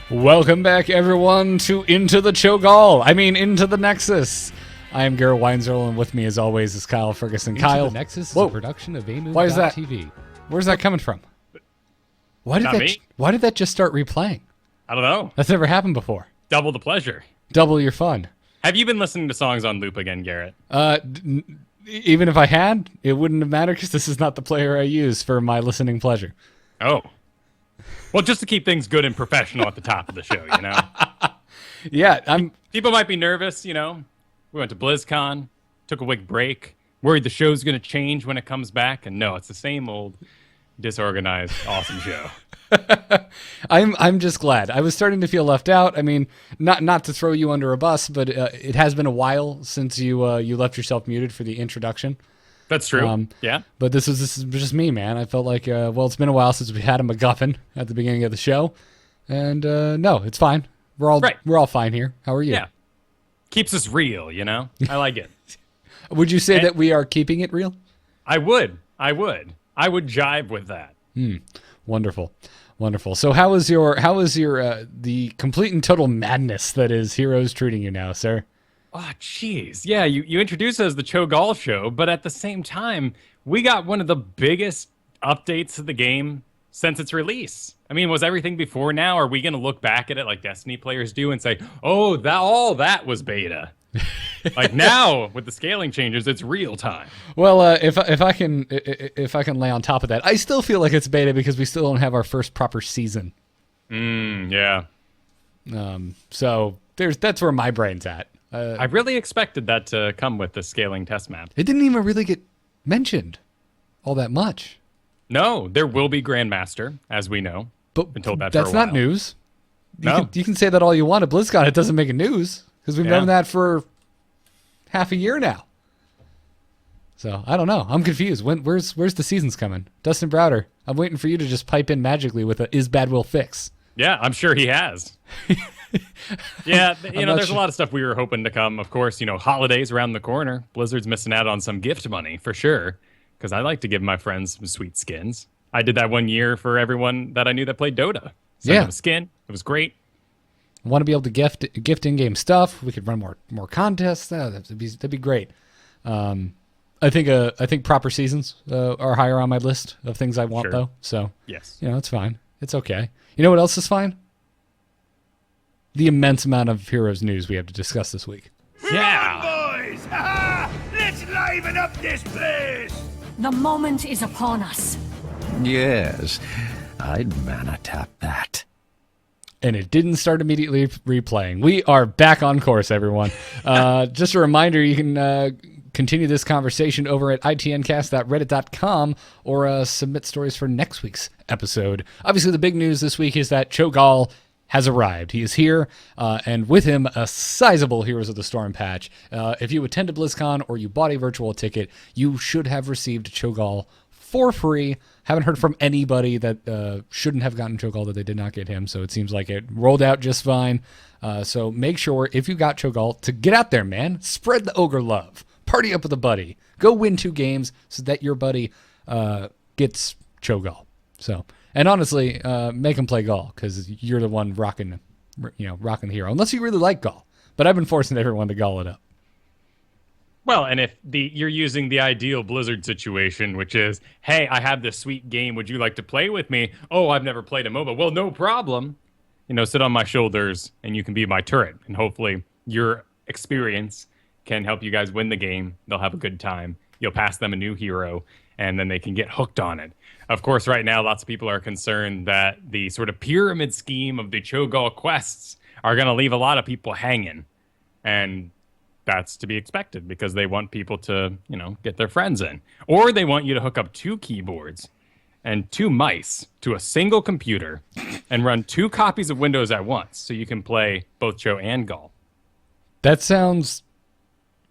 Welcome back, everyone, to Into the Cho'Gall. Into the Nexus. I am Garrett Weinzerl, and with me, as always, is Kyle Ferguson. Into Kyle, the Nexus whoa. is a production of AMOO.TV. Why is that? Where's that coming from? Why did that just start replaying? I don't know. That's never happened before. Double the pleasure. Double your fun. Have you been listening to songs on loop again, Garrett? Even if I had, it wouldn't have mattered because this is not the player I use for my listening pleasure. Oh. Well, just to keep things good and professional at the top of the show, you know? Yeah, People might be nervous, you know? We went to BlizzCon, took a week break, worried the show's going to change when it comes back, and no, it's the same old disorganized, awesome show. I'm just glad. I was starting to feel left out. I mean, not to throw you under a bus, but it has been a while since you left yourself muted for the introduction. That's true. Yeah. But this is just me, man. I felt like, it's been a while since we had a MacGuffin at the beginning of the show, and no, it's fine. We're all fine here. How are you? Yeah. Keeps us real, you know? I like it. Would you say that we are keeping it real? I would jive with that. Wonderful. So how is your the complete and total madness that is Heroes treating you now, sir? Oh, jeez. Yeah, you introduced us as the Cho'Gall show, but at the same time, we got one of the biggest updates to the game since its release. I mean, was everything before now? Are we going to look back at it like Destiny players do and say, oh, all that was beta? Like now, with the scaling changes, it's real time. Well, if I can lay on top of that, I still feel like it's beta because we still don't have our first proper season. Yeah. So that's where my brain's at. I really expected that to come with the scaling test map. It didn't even really get mentioned all that much. No, there will be Grandmaster, as we know. But been told that that's for a not news. No. You can say that all you want at BlizzCon. It doesn't make it news because we've known that for half a year now. So I don't know. I'm confused. Where's the seasons coming? Dustin Browder, I'm waiting for you to just pipe in magically with a "Is Bad Will Fix." Yeah, I'm sure he has. Yeah, there's a lot of stuff we were hoping to come. Of course, holidays around the corner. Blizzard's missing out on some gift money for sure, because I like to give my friends some sweet skins. I did that one year for everyone that I knew that played Dota. Sent them a skin. It was great. I want to be able to gift in-game stuff. We could run more contests. That'd be great. I think proper seasons are higher on my list of things I want though. So yes, it's fine. It's okay. You know what else is fine? The immense amount of Heroes news we have to discuss this week. Yeah, boys! Let's liven up this place! The moment is upon us. Yes, I'd mana tap that. And it didn't start immediately replaying. We are back on course, everyone. Just a reminder, you can continue this conversation over at itncast.reddit.com or submit stories for next week's episode. Obviously, the big news this week is that Cho'Gall has arrived. He is here, and with him, a sizable Heroes of the Storm patch. If you attended BlizzCon or you bought a virtual ticket, you should have received Cho'Gall for free. Haven't heard from anybody that shouldn't have gotten Cho'Gall that they did not get him, so it seems like it rolled out just fine. So make sure, if you got Cho'Gall, to get out there, man. Spread the ogre love. Party up with a buddy. Go win 2 games so that your buddy gets Cho'Gall. So, and honestly, make him play Gall, because you're the one rocking the hero. Unless you really like Gall. But I've been forcing everyone to Gall it up. Well, and if you're using the ideal Blizzard situation, which is, hey, I have this sweet game, would you like to play with me? Oh, I've never played a MOBA. Well, no problem. Sit on my shoulders, and you can be my turret. And hopefully your experience can help you guys win the game. They'll have a good time. You'll pass them a new hero, and then they can get hooked on it. Of course, right now, lots of people are concerned that the sort of pyramid scheme of the Cho'Gall quests are going to leave a lot of people hanging. And that's to be expected because they want people to, get their friends in. Or they want you to hook up 2 keyboards and 2 mice to a single computer and run 2 copies of Windows at once so you can play both Cho and Gall. That sounds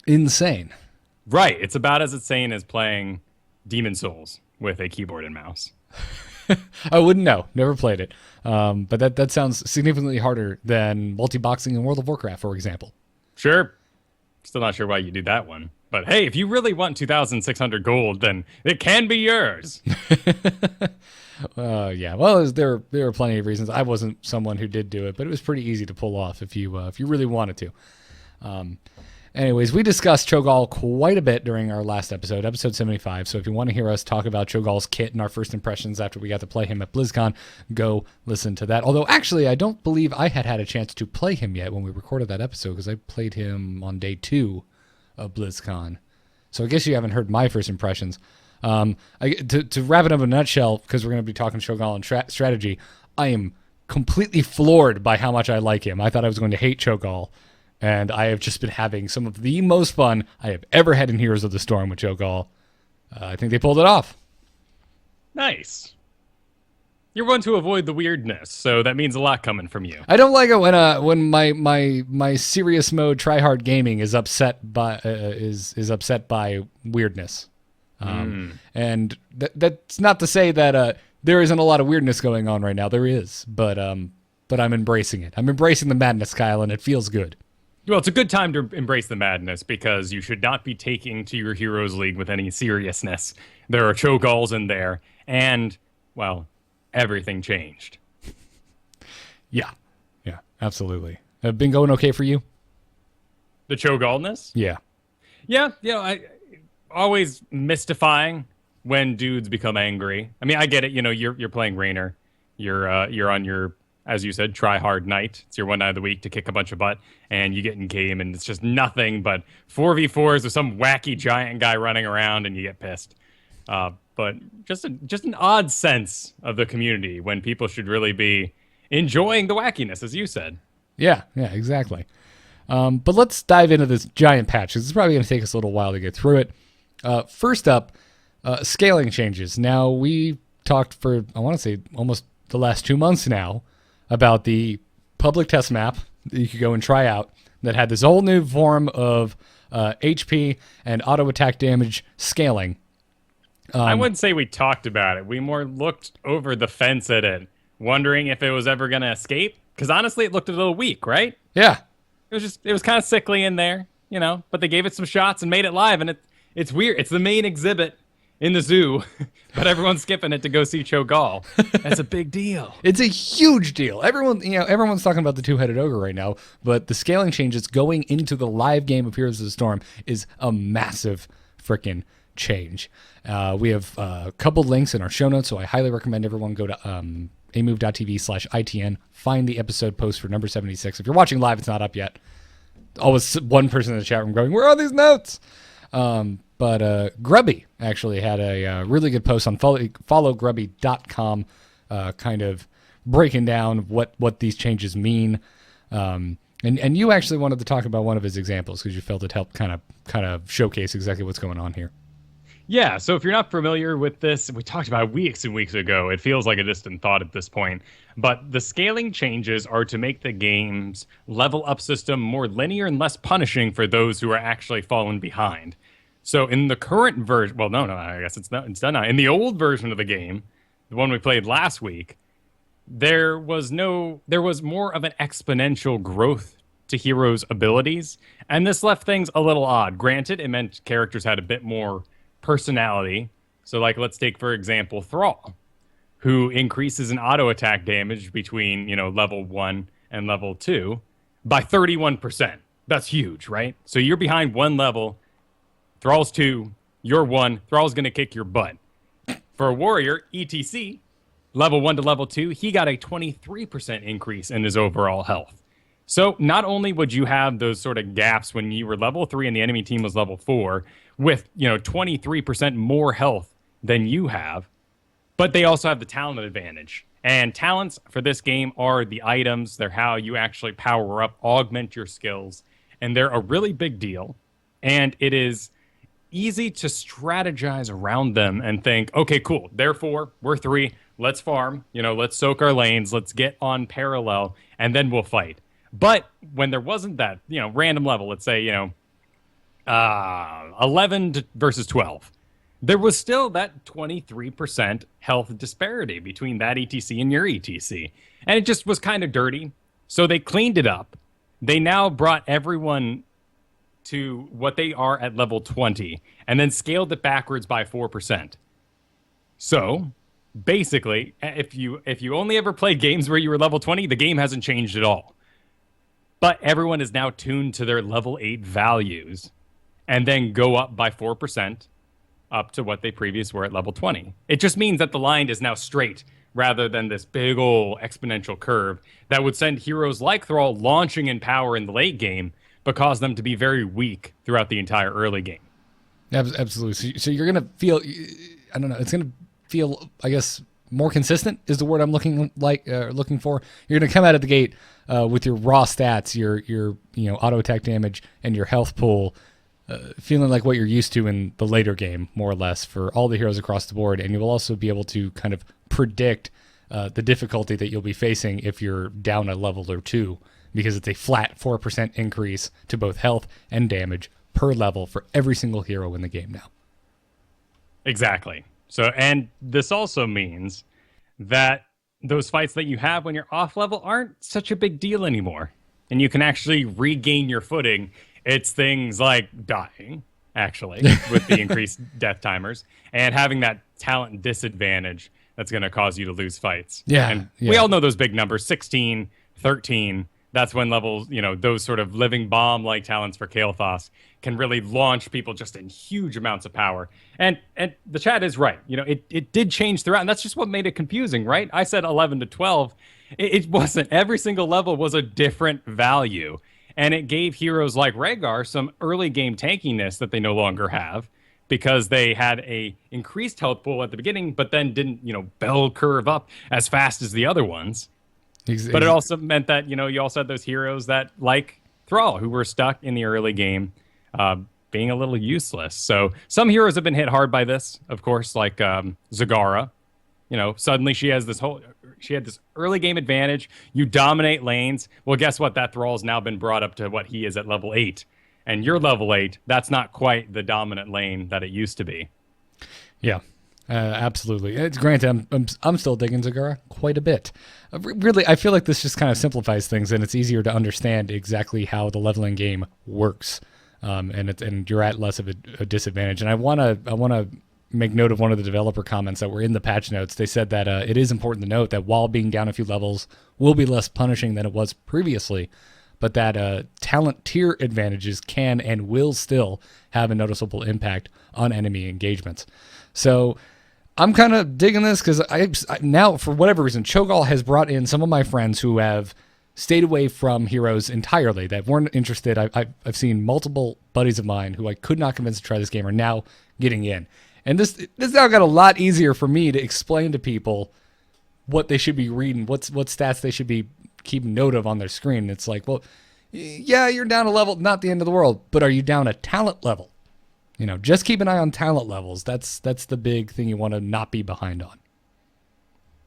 insane. Right. It's about as insane as playing Demon Souls with a keyboard and mouse. I wouldn't know. Never played it. But that sounds significantly harder than multi-boxing in World of Warcraft, for example. Sure. Still not sure why you do that one. But hey, if you really want 2,600 gold, then it can be yours. Yeah. Well, there were plenty of reasons. I wasn't someone who did do it, but it was pretty easy to pull off if you really wanted to. Anyways, we discussed Cho'Gall quite a bit during our last episode 75. So if you want to hear us talk about Cho'Gall's kit and our first impressions after we got to play him at BlizzCon, go listen to that. Although, actually, I don't believe I had a chance to play him yet when we recorded that episode, because I played him on day 2 of BlizzCon. So I guess you haven't heard my first impressions. To wrap it up in a nutshell, because we're going to be talking Cho'Gall and strategy, I am completely floored by how much I like him. I thought I was going to hate Cho'Gall. And I have just been having some of the most fun I have ever had in Heroes of the Storm with Cho'Gall. I think they pulled it off. Nice. You're one to avoid the weirdness, so that means a lot coming from you. I don't like it when my serious mode tryhard gaming is upset by is upset by weirdness. And that's not to say that there isn't a lot of weirdness going on right now. There is, but I'm embracing it. I'm embracing the madness, Kyle, and it feels good. Well, it's a good time to embrace the madness, because you should not be taking to your Heroes League with any seriousness. There are Cho'Galls in there, and, well, everything changed. Yeah, absolutely. Have been going okay for you? The Cho'Gallness? Yeah. Yeah, I always mystifying when dudes become angry. I mean, I get it. You're playing Raynor. You're on your, as you said, try hard night. It's your one night of the week to kick a bunch of butt, and you get in game, and it's just nothing but 4v4s with some wacky giant guy running around, and you get pissed. But just an odd sense of the community when people should really be enjoying the wackiness, as you said. Yeah, exactly. But let's dive into this giant patch, because it's probably going to take us a little while to get through it. First up, scaling changes. Now, we talked for, I want to say, almost the last 2 months now, about the public test map that you could go and try out that had this whole new form of HP and auto attack damage scaling. I wouldn't say we talked about it. We more looked over the fence at it, wondering if it was ever going to escape. Because honestly, it looked a little weak, right? Yeah. It was kind of sickly in there, but they gave it some shots and made it live, and it's weird. It's the main exhibit in the zoo, but everyone's skipping it to go see Cho'Gall. That's a big deal. It's a huge deal. Everyone's talking about the two-headed ogre right now, but the scaling changes going into the live game of Heroes of the Storm is a massive freaking change. We have a couple links in our show notes, so I highly recommend everyone go to amove.tv/ITN, find the episode post for number 76. If you're watching live, it's not up yet. Always one person in the chat room going, "Where are these notes?" But Grubby actually had a really good post on followgrubby.com, kind of breaking down what these changes mean. And you actually wanted to talk about one of his examples because you felt it helped kind of showcase exactly what's going on here. Yeah, so if you're not familiar with this, we talked about it weeks and weeks ago. It feels like a distant thought at this point. But the scaling changes are to make the game's level up system more linear and less punishing for those who are actually falling behind. So in the current version, well, no, I guess it's done now. In the old version of the game, the one we played last week, there was more of an exponential growth to heroes' abilities, and this left things a little odd. Granted, it meant characters had a bit more personality. So, like, let's take, for example, Thrall, who increases in auto attack damage between, level 1 and level 2 by 31%. That's huge, right? So you're behind one level, Thrall's 2, you're 1, Thrall's going to kick your butt. For a warrior, ETC, level 1 to level 2, he got a 23% increase in his overall health. So not only would you have those sort of gaps when you were level 3 and the enemy team was level 4 with, 23% more health than you have, but they also have the talent advantage. And talents for this game are the items. They're how you actually power up, augment your skills, and they're a really big deal. And it is easy to strategize around them and think, okay, cool, therefore, we're 3, let's farm, let's soak our lanes, let's get on parallel, and then we'll fight. But when there wasn't that, random level, let's say, 11 versus 12, there was still that 23% health disparity between that ETC and your ETC. And it just was kind of dirty. So they cleaned it up. They now brought everyone to what they are at level 20 and then scaled it backwards by 4%. So basically, if you only ever play games where you were level 20, the game hasn't changed at all. But everyone is now tuned to their level 8 values and then go up by 4% up to what they previously were at level 20. It just means that the line is now straight rather than this big old exponential curve that would send heroes like Thrall launching in power in the late game, but cause them to be very weak throughout the entire early game. Absolutely. So you're going to feel, I don't know, it's going to feel, I guess, more consistent is the word I'm looking for. You're going to come out of the gate with your raw stats, your auto attack damage and your health pool, feeling like what you're used to in the later game, more or less, for all the heroes across the board. And you will also be able to kind of predict the difficulty that you'll be facing if you're down a level or two, because it's a flat 4% increase to both health and damage per level for every single hero in the game now. Exactly. So, and this also means that those fights that you have when you're off level aren't such a big deal anymore. And you can actually regain your footing. It's things like dying, actually, with the increased death timers, and having that talent disadvantage that's going to cause you to lose fights. And we all know those big numbers, 16, 13. That's when levels, those sort of living bomb-like talents for Kael'thas can really launch people just in huge amounts of power. And the chat is right. It did change throughout, and that's just what made it confusing, right? I said 11 to 12. It wasn't. Every single level was a different value. And it gave heroes like Rhaegar some early game tankiness that they no longer have, because they had a increased health pool at the beginning, but then didn't, bell curve up as fast as the other ones. But it also meant that, you also had those heroes that, like Thrall, who were stuck in the early game, being a little useless. So some heroes have been hit hard by this, of course, like Zagara. Suddenly she had this early game advantage. You dominate lanes. Well, guess what? That Thrall's now been brought up to what he is at level 8. And you're level 8. That's not quite the dominant lane that it used to be. Yeah. Absolutely. It's granted, I'm still digging Zagara quite a bit. Really, I feel like this just kind of simplifies things, and it's easier to understand exactly how the leveling game works, and you're at less of a disadvantage. And I want to make note of one of the developer comments that were in the patch notes. They said that it is important to note that while being down a few levels will be less punishing than it was previously, but that talent tier advantages can and will still have a noticeable impact on enemy engagements. So I'm kind of digging this because I now, for whatever reason, Cho'Gall has brought in some of my friends who have stayed away from heroes entirely, that weren't interested. I've seen multiple buddies of mine who I could not convince to try this game are now getting in. And this now got a lot easier for me to explain to people what they should be reading, what stats they should be keeping note of on their screen. It's like, well, yeah, you're down a level, not the end of the world, but are you down a talent level? Just keep an eye on talent levels. That's the big thing you want to not be behind on.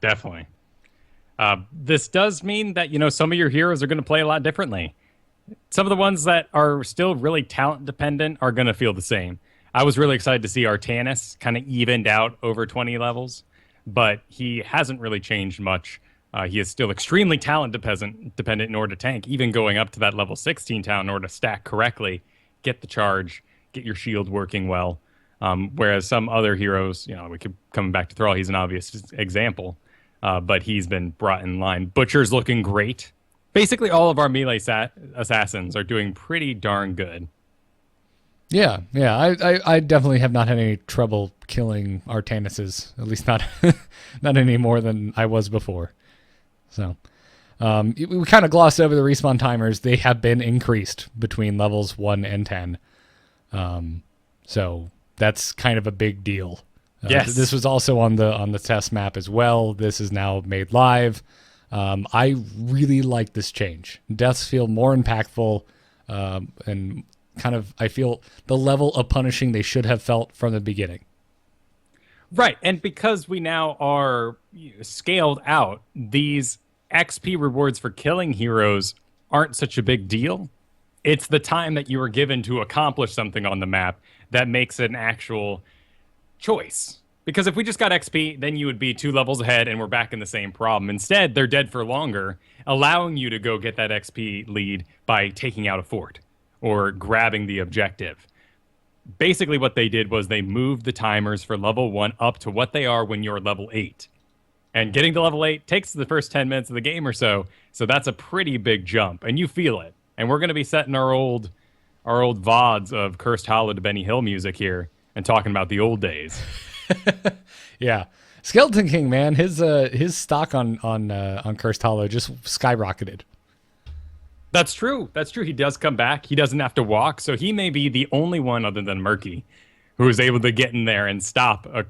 Definitely. This does mean that, some of your heroes are going to play a lot differently. Some of the ones that are still really talent dependent are going to feel the same. I was really excited to see Artanis kind of evened out over 20 levels, but he hasn't really changed much. He is still extremely talent dependent in order to tank, even going up to that level 16 talent in order to stack correctly, get the charge, get your shield working well. Whereas some other heroes, we keep coming back to Thrall, he's an obvious example, but he's been brought in line. Butcher's looking great. Basically, all of our melee assassins are doing pretty darn good. Yeah. I definitely have not had any trouble killing Artanis's, at least not not any more than I was before. So we kind of glossed over the respawn timers. They have been increased between levels 1 and 10. So that's kind of a big deal. Yes. This was also on the test map as well. This is now made live. I really like this change. Deaths feel more impactful, and kind of, I feel the level of punishing they should have felt from the beginning. Right, and because we now are scaled out, these XP rewards for killing heroes aren't such a big deal. It's the time that you were given to accomplish something on the map that makes it an actual choice. Because if we just got XP, then you would be 2 levels ahead and we're back in the same problem. Instead, they're dead for longer, allowing you to go get that XP lead by taking out a fort or grabbing the objective. Basically what they did was they moved the timers for level 1 up to what they are when you're level 8. And getting to level 8 takes the first 10 minutes of the game or so. So that's a pretty big jump, and you feel it. And we're going to be setting our old VODs of Cursed Hollow to Benny Hill music here and talking about the old days. Yeah. Skeleton King, man, his stock on Cursed Hollow just skyrocketed. That's true. That's true. He does come back. He doesn't have to walk, so he may be the only one other than Murky who is able to get in there and stop a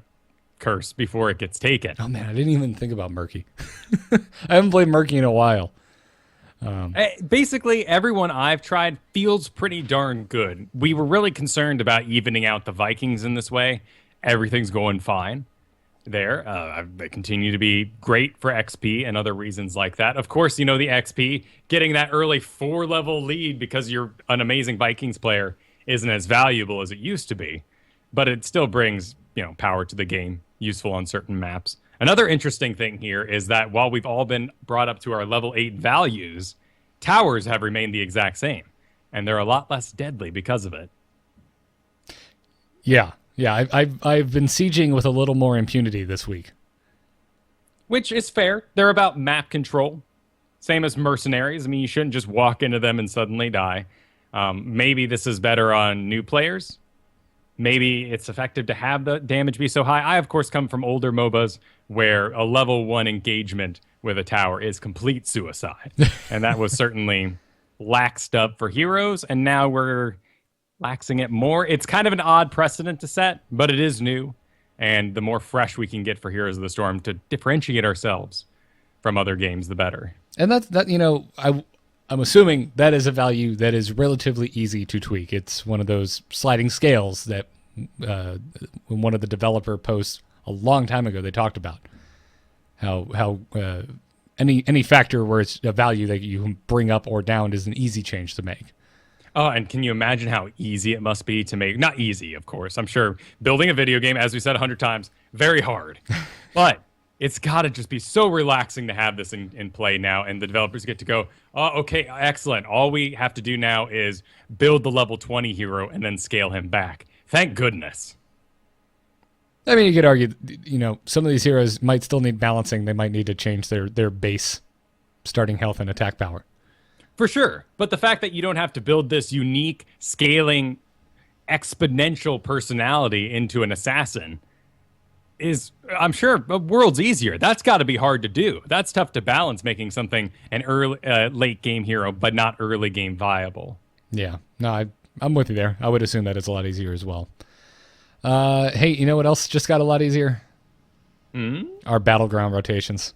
curse before it gets taken. Oh man, I didn't even think about Murky. I haven't played Murky in a while. Basically, everyone I've tried feels pretty darn good. We were really concerned about evening out the Vikings in this way. Everything's going fine there. They continue to be great for XP and other reasons like that. Of course, the XP, getting that early 4-level lead because you're an amazing Vikings player isn't as valuable as it used to be, but it still brings, power to the game, useful on certain maps. Another interesting thing here is that while we've all been brought up to our level 8 values, towers have remained the exact same, and they're a lot less deadly because of it. Yeah. I've been sieging with a little more impunity this week. Which is fair. They're about map control. Same as mercenaries. I mean, you shouldn't just walk into them and suddenly die. Maybe this is better on new players. Maybe it's effective to have the damage be so high. I, of course, come from older MOBAs where a level 1 engagement with a tower is complete suicide. And that was certainly laxed up for heroes, and now we're laxing it more. It's kind of an odd precedent to set, but it is new. And the more fresh we can get for Heroes of the Storm to differentiate ourselves from other games, the better. And I'm assuming that is a value that is relatively easy to tweak. It's one of those sliding scales that when one of the developer posts a long time ago, they talked about how any factor where it's a value that you can bring up or down is an easy change to make. Oh, and can you imagine how easy it must be to make? Not easy, of course. I'm sure building a video game, as we said 100 times, very hard. But it's got to just be so relaxing to have this in play now, and the developers get to go, oh, okay, excellent. All we have to do now is build the level 20 hero and then scale him back. Thank goodness. I mean, you could argue, some of these heroes might still need balancing. They might need to change their base starting health and attack power. For sure. But the fact that you don't have to build this unique, scaling, exponential personality into an assassin is, I'm sure, worlds easier. That's got to be hard to do. That's tough to balance, making something an early, late game hero, but not early game viable. Yeah. No, I'm with you there. I would assume that it's a lot easier as well. Hey, you know what else just got a lot easier? Our Battleground rotations.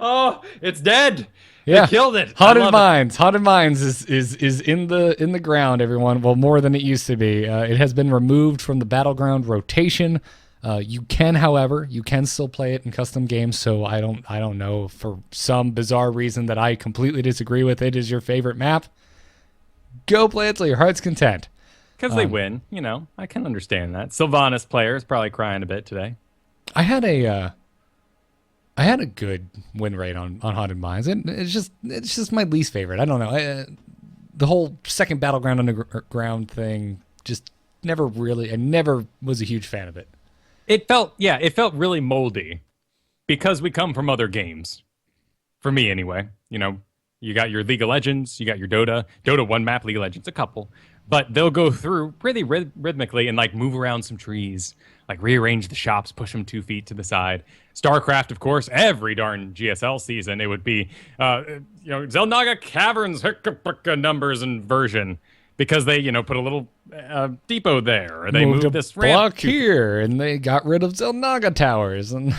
Oh, it's dead. Yeah, they killed it. Haunted Mines is in the ground, everyone. Well, more than it used to be. It has been removed from the Battleground rotation. You can, however, still play it in custom games. So I don't know, for some bizarre reason that I completely disagree with, it is your favorite map. Go play it till your heart's content. Because they win, I can understand that. Sylvanas player is probably crying a bit today. I had a good win rate on Haunted Mines. It's just my least favorite. I don't know. The whole second Battleground Underground thing just I never was a huge fan of it. It felt really moldy because we come from other games. For me, anyway. You got your League of Legends, you got your Dota one map, League of Legends a couple, but they'll go through pretty rhythmically and like move around some trees, like rearrange the shops, push them 2 feet to the side. StarCraft, of course, every darn GSL season, it would be, Zelnaga Caverns, numbers and version, because they, put a little depot there, or they moved this block here, and they got rid of Zelnaga towers, and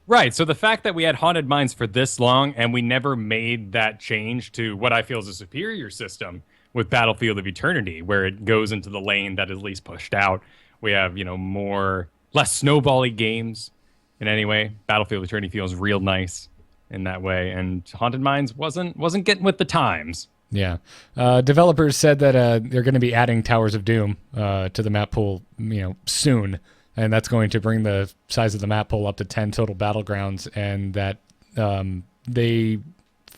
right. So the fact that we had Haunted Mines for this long and we never made that change to what I feel is a superior system with Battlefield of Eternity, where it goes into the lane that is least pushed out. We have, less snowbally games in any way. Battlefield of Eternity feels real nice in that way, and Haunted Mines wasn't getting with the times. Yeah. Developers said that they're going to be adding Towers of Doom to the map pool, soon. And that's going to bring the size of the map pool up to 10 total battlegrounds, and that they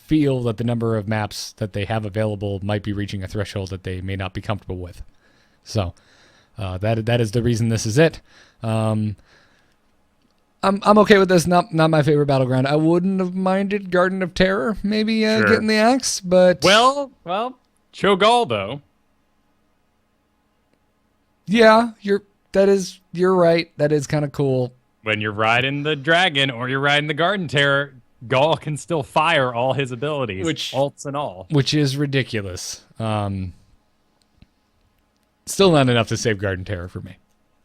feel that the number of maps that they have available might be reaching a threshold that they may not be comfortable with. So that is the reason this is it. I'm okay with this. Not my favorite Battleground. I wouldn't have minded Garden of Terror maybe getting the axe, but Well, Cho'Gall though. yeah, you're right. That is kind of cool. When you're riding the dragon or you're riding the Garden Terror, Gall can still fire all his abilities, ults and all. Which is ridiculous. Still not enough to save Garden Terror for me.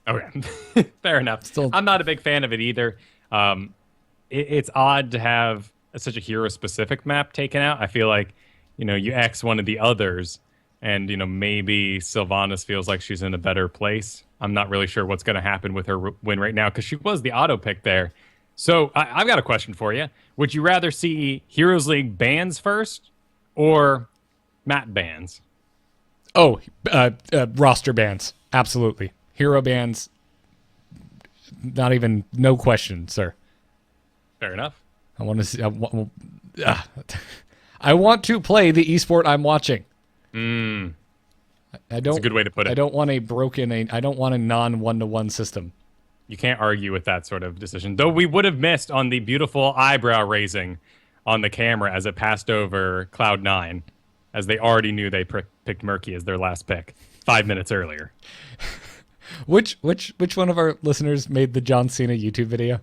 Okay, fair enough. Still, I'm not a big fan of it either. It's odd to have such a hero-specific map taken out. I feel like, you X one of the others, and, maybe Sylvanas feels like she's in a better place. I'm not really sure what's going to happen with her win right now because she was the auto pick there. So I've got a question for you. Would you rather see Heroes League bans first or map bans? Oh, roster bans. Absolutely. Hero bans. Not even, no question, sir. Fair enough. I want to see. I want to play the esport I'm watching. I don't. That's a good way to put it. I don't want I don't want a non-1-to-1 system. You can't argue with that sort of decision. Though we would have missed on the beautiful eyebrow raising on the camera as it passed over Cloud9, as they already knew they picked Murky as their last pick 5 minutes earlier. Which one of our listeners made the John Cena YouTube video?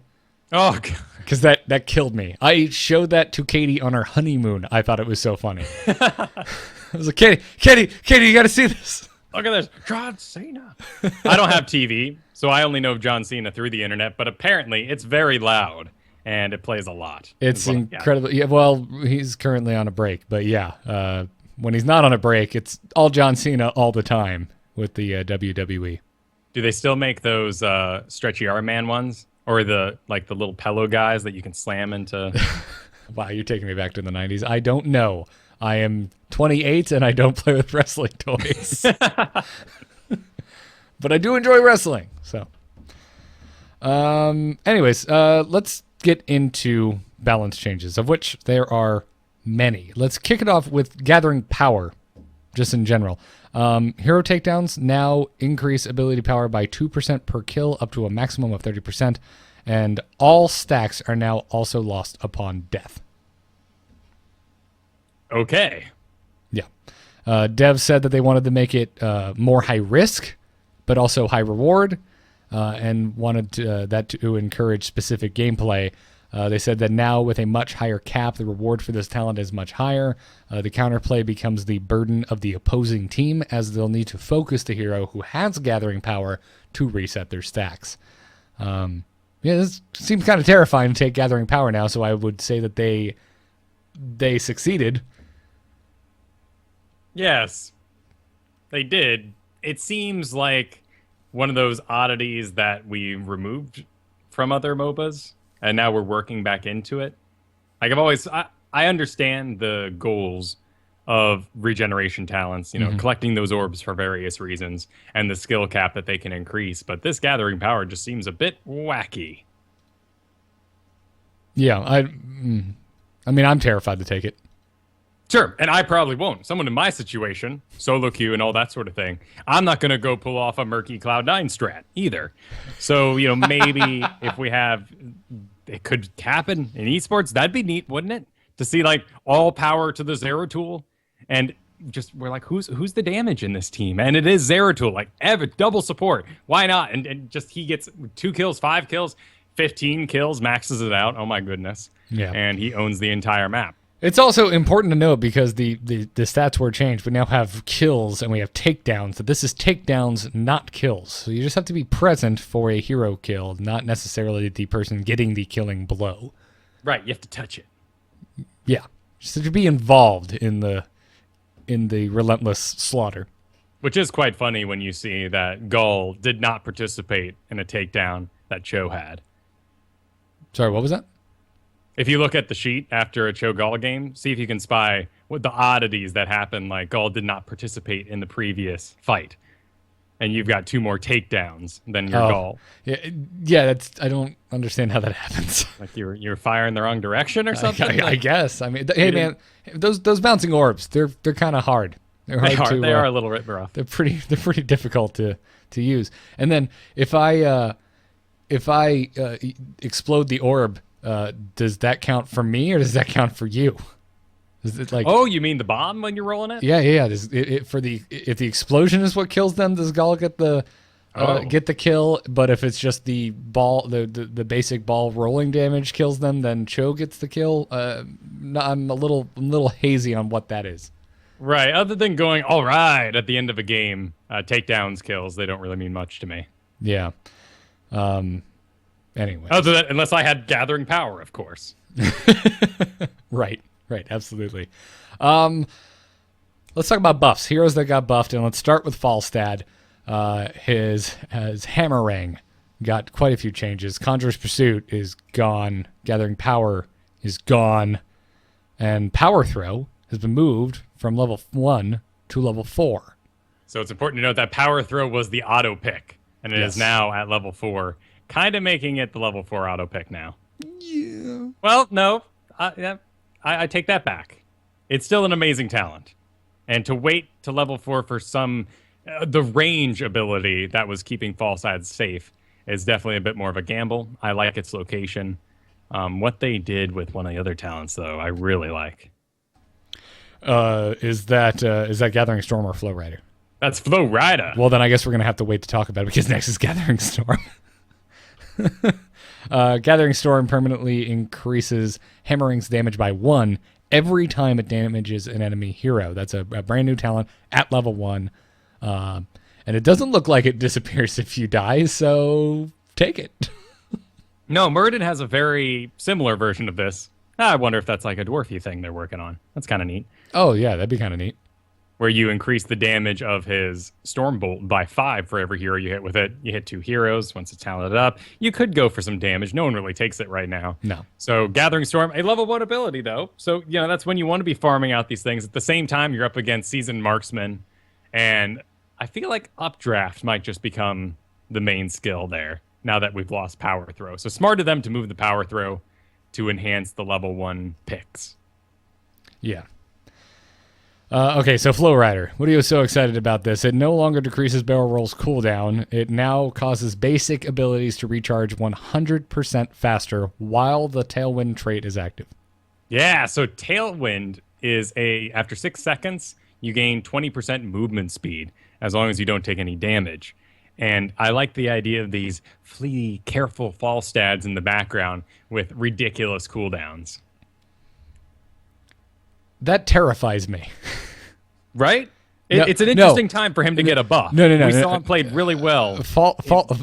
Oh, God. Because that killed me. I showed that to Katie on our honeymoon. I thought it was so funny. I was like, Katie, you got to see this. Look at this, John Cena. I don't have TV, so I only know of John Cena through the internet, but apparently it's very loud, and it plays a lot. It's incredible. Yeah, well, he's currently on a break, but yeah, when he's not on a break, it's all John Cena all the time with the WWE. Do they still make those stretchy arm man ones? Or the little pillow guys that you can slam into? Wow, you're taking me back to the 90s. I don't know. I am 28 and I don't play with wrestling toys. But I do enjoy wrestling. So, anyways, let's get into balance changes, of which there are many. Let's kick it off with gathering power, just in general. Hero takedowns now increase ability power by 2% per kill up to a maximum of 30%, and all stacks are now also lost upon death. Okay. Yeah. Dev said that they wanted to make it more high risk, but also high reward, and wanted that to encourage specific gameplay. They said that now with a much higher cap, the reward for this talent is much higher. The counterplay becomes the burden of the opposing team, as they'll need to focus the hero who has gathering power to reset their stacks. This seems kind of terrifying to take gathering power now, so I would say that they succeeded. Yes, they did. It seems like one of those oddities that we removed from other MOBAs, and now we're working back into it. Like I understand the goals of regeneration talents, collecting those orbs for various reasons, and the skill cap that they can increase. But this gathering power just seems a bit wacky. Yeah, I mean, I'm terrified to take it. Sure, and I probably won't. Someone in my situation, solo queue and all that sort of thing, I'm not going to go pull off a murky Cloud9 strat either. So, maybe if we have, it could happen in esports, that'd be neat, wouldn't it? To see, all power to the Zeratul, and just, we're like, who's the damage in this team? And it is Zeratul, double support. Why not? And just, he gets 2 kills, 5 kills, 15 kills, maxes it out. Oh my goodness. Yeah. And he owns the entire map. It's also important to note, because the stats were changed. We now have kills and we have takedowns. That this is takedowns, not kills. So you just have to be present for a hero kill, not necessarily the person getting the killing blow. Right, you have to touch it. Yeah, just to be involved in the relentless slaughter. Which is quite funny when you see that Gull did not participate in a takedown that Cho had. Sorry, what was that? If you look at the sheet after a Cho'Gall game, see if you can spy what the oddities that happened. Like, Gull did not participate in the previous fight. and you've got 2 more takedowns than your goal. Yeah. That's I don't understand how that happens. Like you're firing the wrong direction or something. I guess. I mean, hey man, those bouncing orbs, they're kind of hard. They're hard They are a little bit rough. They're pretty difficult to use. And then if I explode the orb, does that count for me or does that count for you? Is it like? Oh, you mean the bomb when you're rolling it? Yeah. If the explosion is what kills them, does Gall get the kill? But if it's just the ball, the basic ball rolling damage kills them, then Cho gets the kill. I'm a little hazy on what that is. Right. Other than going all right at the end of a game, takedowns, kills, they don't really mean much to me. Yeah. Anyway. Other than unless I had gathering power, of course. Right. Absolutely. Let's talk about buffs. Heroes that got buffed, and let's start with Falstad. His Hammerang got quite a few changes. Conjurer's Pursuit is gone. Gathering Power is gone. And Power Throw has been moved from level 1 to level 4. So it's important to note that Power Throw was the auto pick, and it is now at level 4, kind of making it the level 4 auto pick now. Yeah. Well, no, I take that back. It's still an amazing talent, and to wait to level 4 for some the range ability that was keeping Falstad safe is definitely a bit more of a gamble. I like its location. What they did with one of the other talents, though, I really like. Is that Gathering Storm or Flow Rider? That's Flow Rider. Well, then I guess we're going to have to wait to talk about it because next is Gathering Storm. Gathering Storm permanently increases Hammering's damage by 1 every time it damages an enemy hero. That's a brand new talent at level 1. And it doesn't look like it disappears if you die, so take it. No, Muradin has a very similar version of this. I wonder if that's like a dwarfy thing they're working on. That's kind of neat. Oh, yeah, that'd be kind of neat. Where you increase the damage of his Stormbolt by 5 for every hero you hit with it. You hit 2 heroes once it's talented up. You could go for some damage. No one really takes it right now. No. So Gathering Storm, a level 1 ability, though. So, that's when you want to be farming out these things. At the same time, you're up against seasoned marksmen. And I feel like Updraft might just become the main skill there now that we've lost Power Throw. So smart of them to move the Power Throw to enhance the level 1 picks. Yeah. Okay, so Flow Rider. What are you so excited about this? It no longer decreases barrel roll's cooldown. It now causes basic abilities to recharge 100% faster while the Tailwind trait is active. Yeah, so Tailwind is after 6 seconds, you gain 20% movement speed as long as you don't take any damage. And I like the idea of these fleety, careful Falstads in the background with ridiculous cooldowns. That terrifies me. Right? It's an interesting time for him to get a buff. No. We saw him played really well.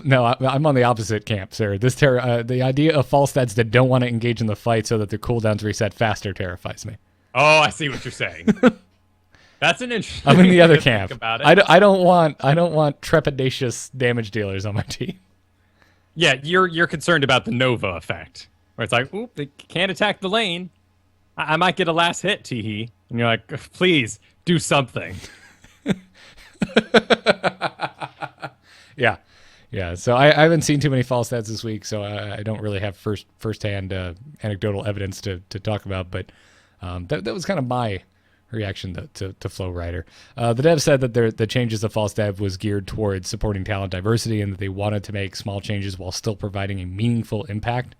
No, I'm on the opposite camp, sir. The idea of Falstads that don't want to engage in the fight so that their cooldowns reset faster terrifies me. Oh, I see what you're saying. That's an interesting. I'm in the other camp. About it. I don't want trepidatious damage dealers on my team. Yeah, you're concerned about the Nova effect, where it's like, oop, they can't attack the lane. I might get a last hit, Teehee. And you're like, please, do something. Yeah. So I haven't seen too many Falstads this week, so I don't really have firsthand anecdotal evidence to talk about. But that was kind of my reaction to Flow Rider. The dev said that the changes of Falstad was geared towards supporting talent diversity and that they wanted to make small changes while still providing a meaningful impact.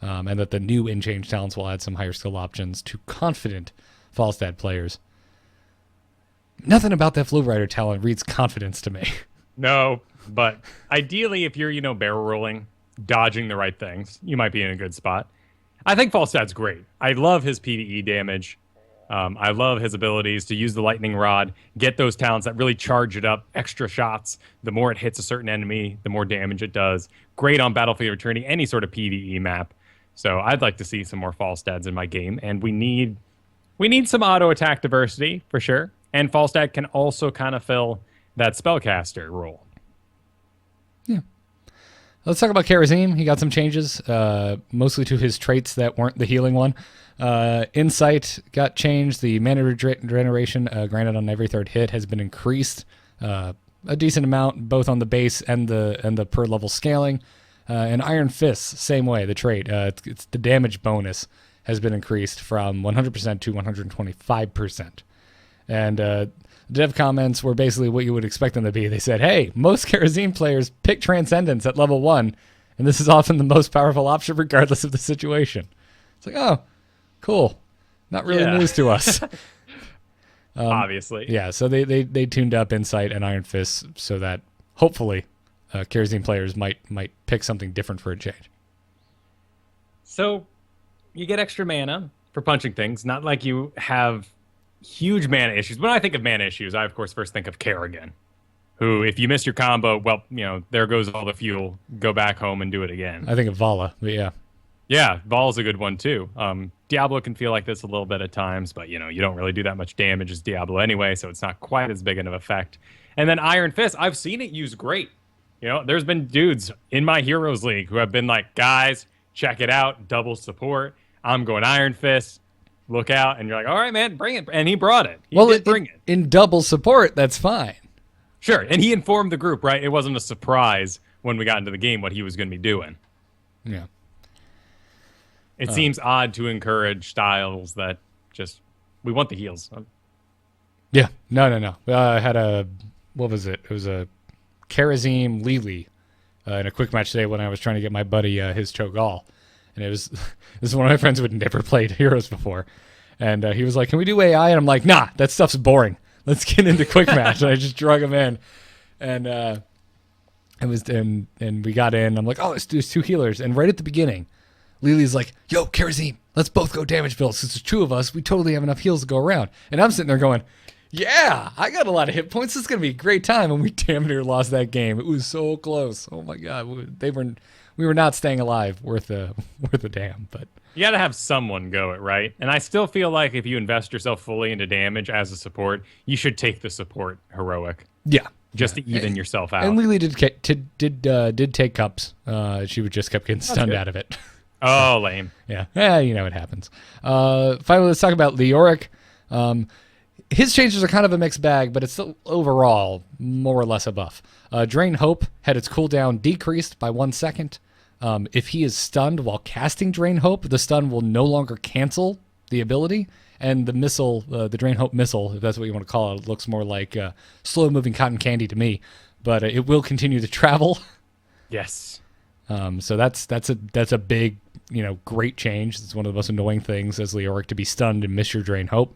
And that the new in-change talents will add some higher skill options to confident Falstad players. Nothing about that Flow Rider talent reads confidence to me. No, but ideally, if you're, barrel rolling, dodging the right things, you might be in a good spot. I think Falstad's great. I love his PvE damage. I love his abilities to use the lightning rod, get those talents that really charge it up, extra shots. The more it hits a certain enemy, the more damage it does. Great on Battlefield Returning, any sort of PvE map. So I'd like to see some more Falstads in my game, and we need some auto attack diversity for sure. And Falstad can also kind of fill that spellcaster role. Yeah. Let's talk about Karazim. He got some changes, mostly to his traits that weren't the healing one. Insight got changed. The mana regeneration granted on every third hit has been increased a decent amount, both on the base and the per level scaling. And Iron Fist, same way. The trait, it's the damage bonus has been increased from 100% to 125%. And dev comments were basically what you would expect them to be. They said, "Hey, most Kerosene players pick Transcendence at level 1, and this is often the most powerful option regardless of the situation." It's like, oh, cool. Not really news to us. Obviously. Yeah, so they tuned up Insight and Iron Fist so that hopefully Kerosene players might pick something different for a change. So you get extra mana for punching things. Not like you have huge mana issues. When I think of mana issues, I, of course, first think of Kerrigan, who, if you miss your combo, well, there goes all the fuel. Go back home and do it again. I think of Vala, but yeah. Yeah, Ball's a good one, too. Diablo can feel like this a little bit at times, but, you don't really do that much damage as Diablo anyway, so it's not quite as big an effect. And then Iron Fist, I've seen it used great. There's been dudes in my Heroes League who have been like, guys, check it out, double support. I'm going Iron Fist. Look out. And you're like, all right, man, bring it. And he brought it. He did bring it. In double support, that's fine. Sure. And he informed the group, right? It wasn't a surprise when we got into the game what he was going to be doing. Yeah. It seems odd to encourage styles that just, we want the heals. Yeah. No. I had what was it? It was a Kerosene Lili in a quick match today when I was trying to get my buddy his Cho'Gall. And this is one of my friends who had never played Heroes before. And he was like, "Can we do AI?" And I'm like, "Nah, that stuff's boring. Let's get into quick match." And I just drug him in. And and we got in. I'm like, "Oh, there's two healers." And right at the beginning, Lili's like, "Yo, Kerosene, let's both go damage build. Since there's two of us, we totally have enough heals to go around." And I'm sitting there going, "Yeah, I got a lot of hit points. This is going to be a great time." And we damn near lost that game. It was so close. Oh my God. We were not staying alive worth a damn, but you got to have someone go it, right? And I still feel like if you invest yourself fully into damage as a support, you should take the support heroic. Yeah. Just to even yourself out. And Lili did take cups. She would just kept getting stunned out of it. Oh, lame. Yeah. It happens. Finally, let's talk about Leoric. His changes are kind of a mixed bag, but it's still overall more or less a buff. Drain Hope had its cooldown decreased by 1 second. If he is stunned while casting Drain Hope, the stun will no longer cancel the ability. And the missile, the Drain Hope missile, if that's what you want to call it, looks more like slow-moving cotton candy to me. But it will continue to travel. Yes. So that's a big, great change. It's one of the most annoying things as Leoric to be stunned and miss your Drain Hope.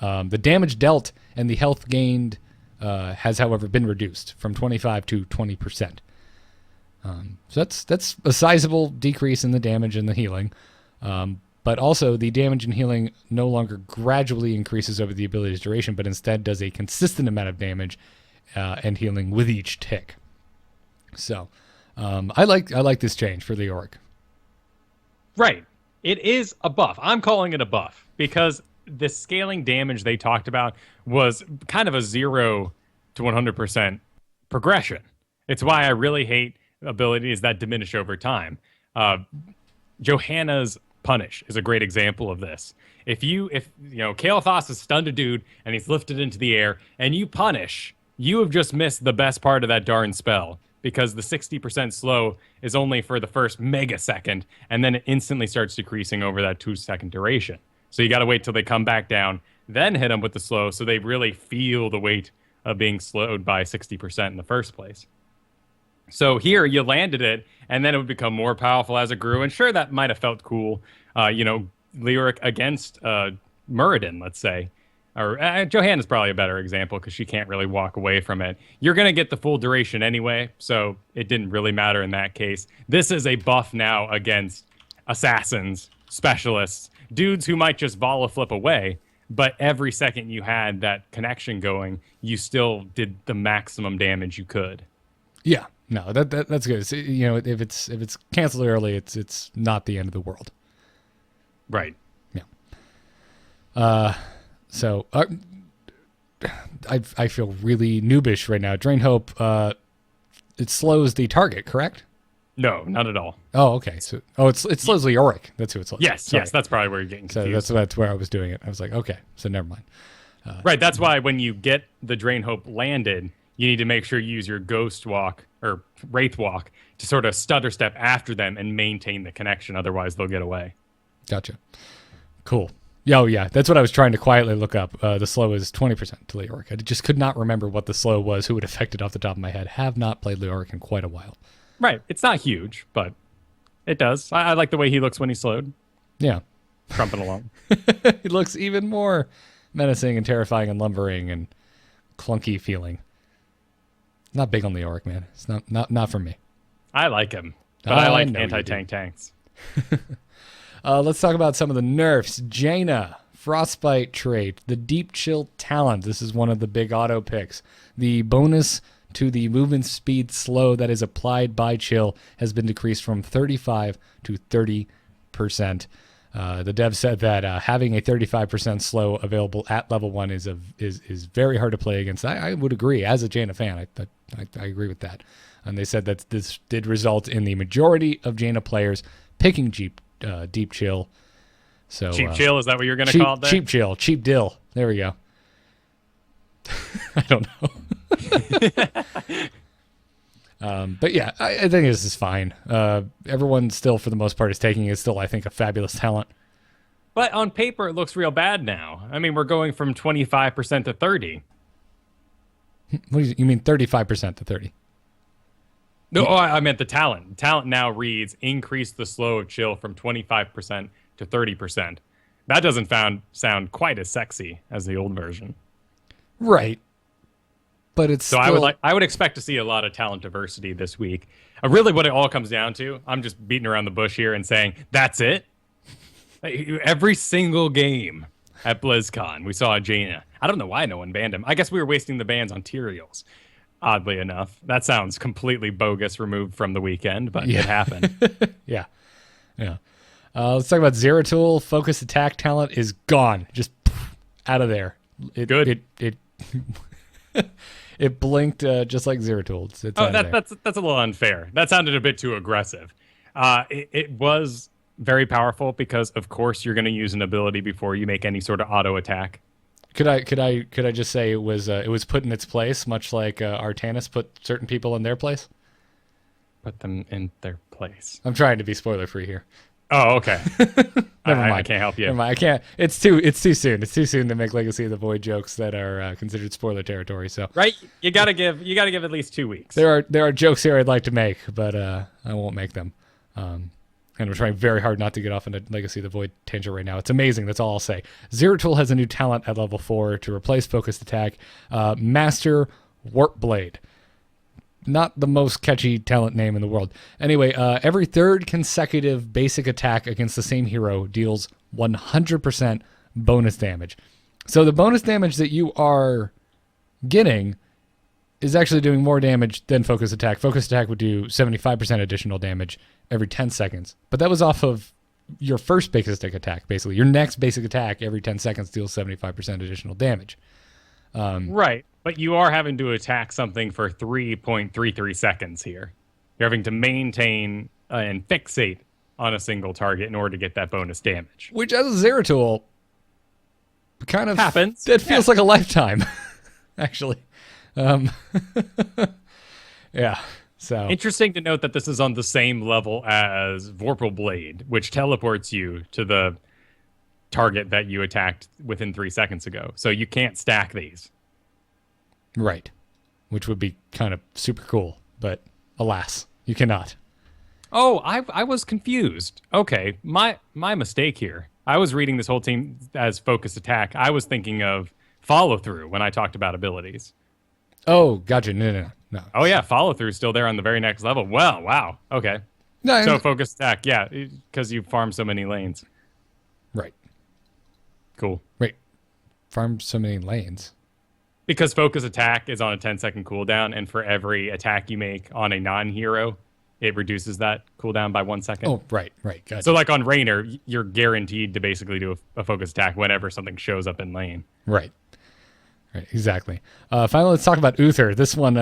The damage dealt and the health gained has, however, been reduced from 25 to 20%. So that's a sizable decrease in the damage and the healing. But also the damage and healing no longer gradually increases over the ability's duration, but instead does a consistent amount of damage and healing with each tick. So I like this change for Leoric. Right. It is a buff. I'm calling it a buff because the scaling damage they talked about was kind of a 0 to 100% progression. It's why I really hate abilities that diminish over time. Johanna's Punish is a great example of this. If Kael'thas has stunned a dude and he's lifted into the air and you punish, you have just missed the best part of that darn spell because the 60% slow is only for the first megasecond and then it instantly starts decreasing over that 2-second duration. So you got to wait till they come back down, then hit them with the slow so they really feel the weight of being slowed by 60% in the first place. So here you landed it, and then it would become more powerful as it grew. And sure, that might have felt cool, Leoric against Muradin, let's say. Or Johanna's probably a better example because she can't really walk away from it. You're going to get the full duration anyway, so it didn't really matter in that case. This is a buff now against assassins, specialists, dudes who might just volley flip away, but every second you had that connection going, you still did the maximum damage you could. Yeah. No, that's good. So, if it's canceled early, it's not the end of the world. Right. Yeah. So I feel really noobish right now. Drain Hope, it slows the target, correct? No, not at all. Oh, okay. So it slows Leoric. That's who it slows. Yes, that's probably where you're getting confused. So that's where I was doing it. I was like, okay, so never mind. Right. That's why when you get the Drain Hope landed, you need to make sure you use your Ghost Walk or Wraith Walk to sort of stutter step after them and maintain the connection. Otherwise, they'll get away. Gotcha. Cool. Yeah, oh, yeah. That's what I was trying to quietly look up. The slow is 20% to Leoric. I just could not remember what the slow was, who would affect it off the top of my head. Have not played Leoric in quite a while. Right. It's not huge, but it does. I like the way he looks when he's slowed. Yeah. Crumping along. He looks even more menacing and terrifying and lumbering and clunky feeling. Not big on Leoric, man. It's not for me. I like him, but I like know you anti-tank tanks. Let's talk about some of the nerfs. Jaina, Frostbite trait, the Deep Chill talent. This is one of the big auto picks. The bonus to the movement speed slow that is applied by Chill has been decreased from 35 to 30%. The dev said that having a 35% slow available at level 1 is very hard to play against. I would agree. As a Jaina fan, I agree with that. And they said that this did result in the majority of Jaina players picking Deep Chill. So Cheap Chill, is that what you're going to call it there? Cheap Chill. Cheap Dill. There we go. I don't know. But yeah, I think this is fine. Everyone still, for the most part, is taking it. Still, I think, a fabulous talent. But on paper, it looks real bad now. I mean, we're going from 25% to 30. What do you mean 35% to 30? No, I meant the talent. Talent now reads increase the slow of Chill from 25% to 30%. That doesn't sound quite as sexy as the old version. Right. But it's so still... I would expect to see a lot of talent diversity this week. Really, what it all comes down to, I'm just beating around the bush here and saying that's it. Every single game at BlizzCon, we saw Jaina. I don't know why no one banned him. I guess we were wasting the bans on Tyraels. Oddly enough, that sounds completely bogus, removed from the weekend, but it happened. Yeah. Let's talk about Zeratul. Focus attack talent is gone, just out of there. Good. It blinked just like Zeratul. That's a little unfair. That sounded a bit too aggressive. It was very powerful because, of course, you're going to use an ability before you make any sort of auto attack. Could I just say it was put in its place, much like Artanis put certain people in their place? Put them in their place. I'm trying to be spoiler free here. Oh, okay. Never mind. I can't help you. Never mind. I can't. It's too soon. It's too soon to make Legacy of the Void jokes that are considered spoiler territory. So right, you gotta give at least 2 weeks. There are jokes here I'd like to make, but I won't make them. And I'm trying very hard not to get off into Legacy of the Void tangent right now. It's amazing. That's all I'll say. Zeratul has a new talent at level 4 to replace focused attack. Master Warp Blade. Not the most catchy talent name in the world. Anyway, every third consecutive basic attack against the same hero deals 100% bonus damage. So the bonus damage that you are getting is actually doing more damage than focus attack. Focus attack would do 75% additional damage every 10 seconds. But that was off of your first basic attack, basically. Your next basic attack every 10 seconds deals 75% additional damage. Right. But you are having to attack something for 3.33 seconds here. You're having to maintain and fixate on a single target in order to get that bonus damage. Which, as a Zeratul, kind of happens. It feels like a lifetime, actually. Yeah. So interesting to note that this is on the same level as Vorpal Blade, which teleports you to the target that you attacked within 3 seconds ago. So you can't stack these. Right. Which would be kind of super cool, but alas, you cannot. Oh, I was confused. Okay, my mistake here. I was reading this whole team as focus attack. I was thinking of follow through when I talked about abilities. Oh, gotcha. No. Oh yeah, follow through is still there on the very next level. Well, wow. Okay. No, so focus attack, yeah, because you farm so many lanes. Right. Cool. Wait, farm so many lanes? Because focus attack is on a 10-second cooldown, and for every attack you make on a non-hero, it reduces that cooldown by 1 second. Oh, right. Gotcha. So like on Raynor, you're guaranteed to basically do a focus attack whenever something shows up in lane. Right, exactly. Finally, let's talk about Uther. This one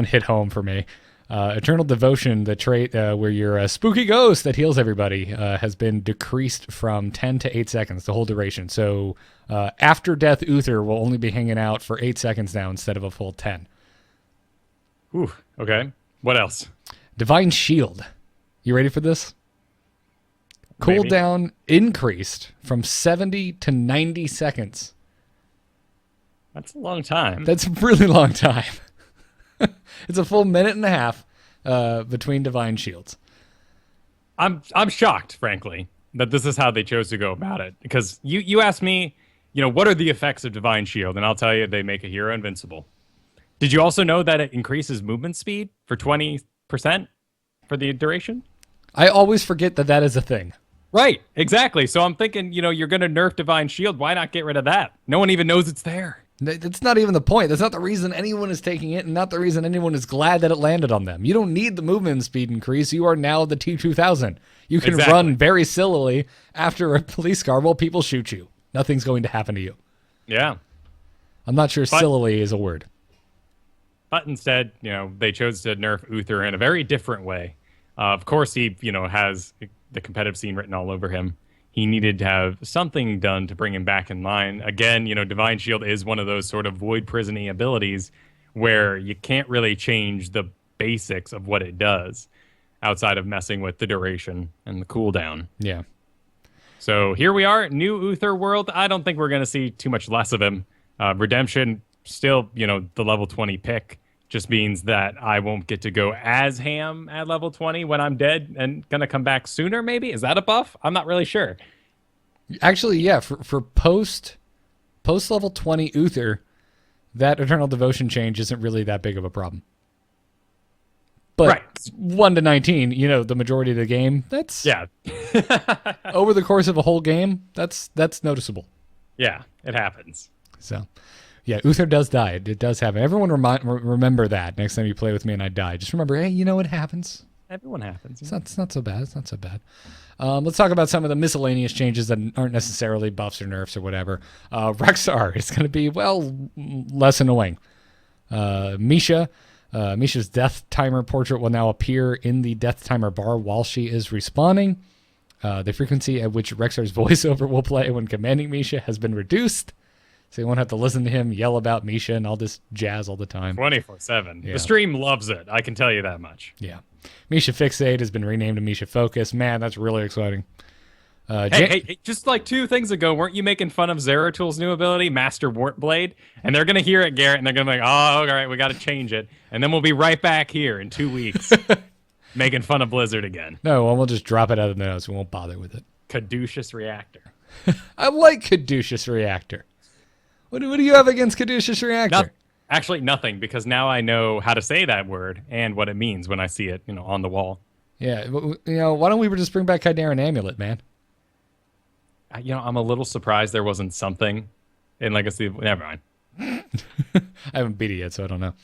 hit home for me. Eternal Devotion, the trait where you're a spooky ghost that heals everybody, has been decreased from 10 to 8 seconds, the whole duration. So after death, Uther will only be hanging out for 8 seconds now instead of a full 10. Ooh, okay. What else? Divine Shield. You ready for this? Maybe. Cooldown increased from 70 to 90 seconds. That's a long time. That's a really long time. It's a full minute and a half between Divine Shields. I'm shocked, frankly, that this is how they chose to go about it. Because you asked me, what are the effects of Divine Shield? And I'll tell you, they make a hero invincible. Did you also know that it increases movement speed for 20% for the duration? I always forget that is a thing. Right, exactly. So I'm thinking, you're going to nerf Divine Shield. Why not get rid of that? No one even knows it's there. That's not even the point. That's not the reason anyone is taking it, and not the reason anyone is glad that it landed on them. You don't need the movement speed increase. You are now the T2000. You can Exactly. run very sillily after a police car while people shoot you. Nothing's going to happen to you. Yeah. I'm not sure sillily is a word. But instead, they chose to nerf Uther in a very different way. Of course, he, has the competitive scene written all over him. He needed to have something done to bring him back in line. Again, Divine Shield is one of those sort of void prison-y abilities where you can't really change the basics of what it does outside of messing with the duration and the cooldown. Yeah. So here we are, new Uther world. I don't think we're going to see too much less of him. Redemption, still, the level 20 pick. Just means that I won't get to go as ham at level 20 when I'm dead and going to come back sooner, maybe? Is that a buff? I'm not really sure. Actually, yeah, for post level 20 Uther, that Eternal Devotion change isn't really that big of a problem. But Right. 1 to 19, the majority of the game, that's Yeah. over the course of a whole game, that's noticeable. Yeah, it happens. So, yeah, Uther does die. It does happen. Everyone remember that next time you play with me and I die. Just remember, hey, it happens. Everyone happens. It's not so bad. It's not so bad. Let's talk about some of the miscellaneous changes that aren't necessarily buffs or nerfs or whatever. Rexar is going to be, less annoying. Misha's death timer portrait will now appear in the death timer bar while she is respawning. The frequency at which Rexar's voiceover will play when commanding Misha has been reduced. So you won't have to listen to him yell about Misha and all this jazz all the time. 24/7. Yeah. The stream loves it. I can tell you that much. Yeah. Misha Fixate has been renamed to Misha Focus. Man, that's really exciting. Hey, just like 2 things ago, weren't you making fun of Zeratul new ability, Master Wart Blade? And they're going to hear it, Garrett, and they're going to be like, oh, all right, we got to change it. And then we'll be right back here in 2 weeks making fun of Blizzard again. No, well, we'll just drop it out of the nose. We won't bother with it. Caduceus Reactor. I like Caduceus Reactor. What do you have against Caduceus Reactor? Actually, nothing, because now I know how to say that word and what it means when I see it, on the wall. Yeah, why don't we just bring back Chimera Amulet, man? I'm a little surprised there wasn't something in Legacy. Never mind. I haven't beat it yet, so I don't know.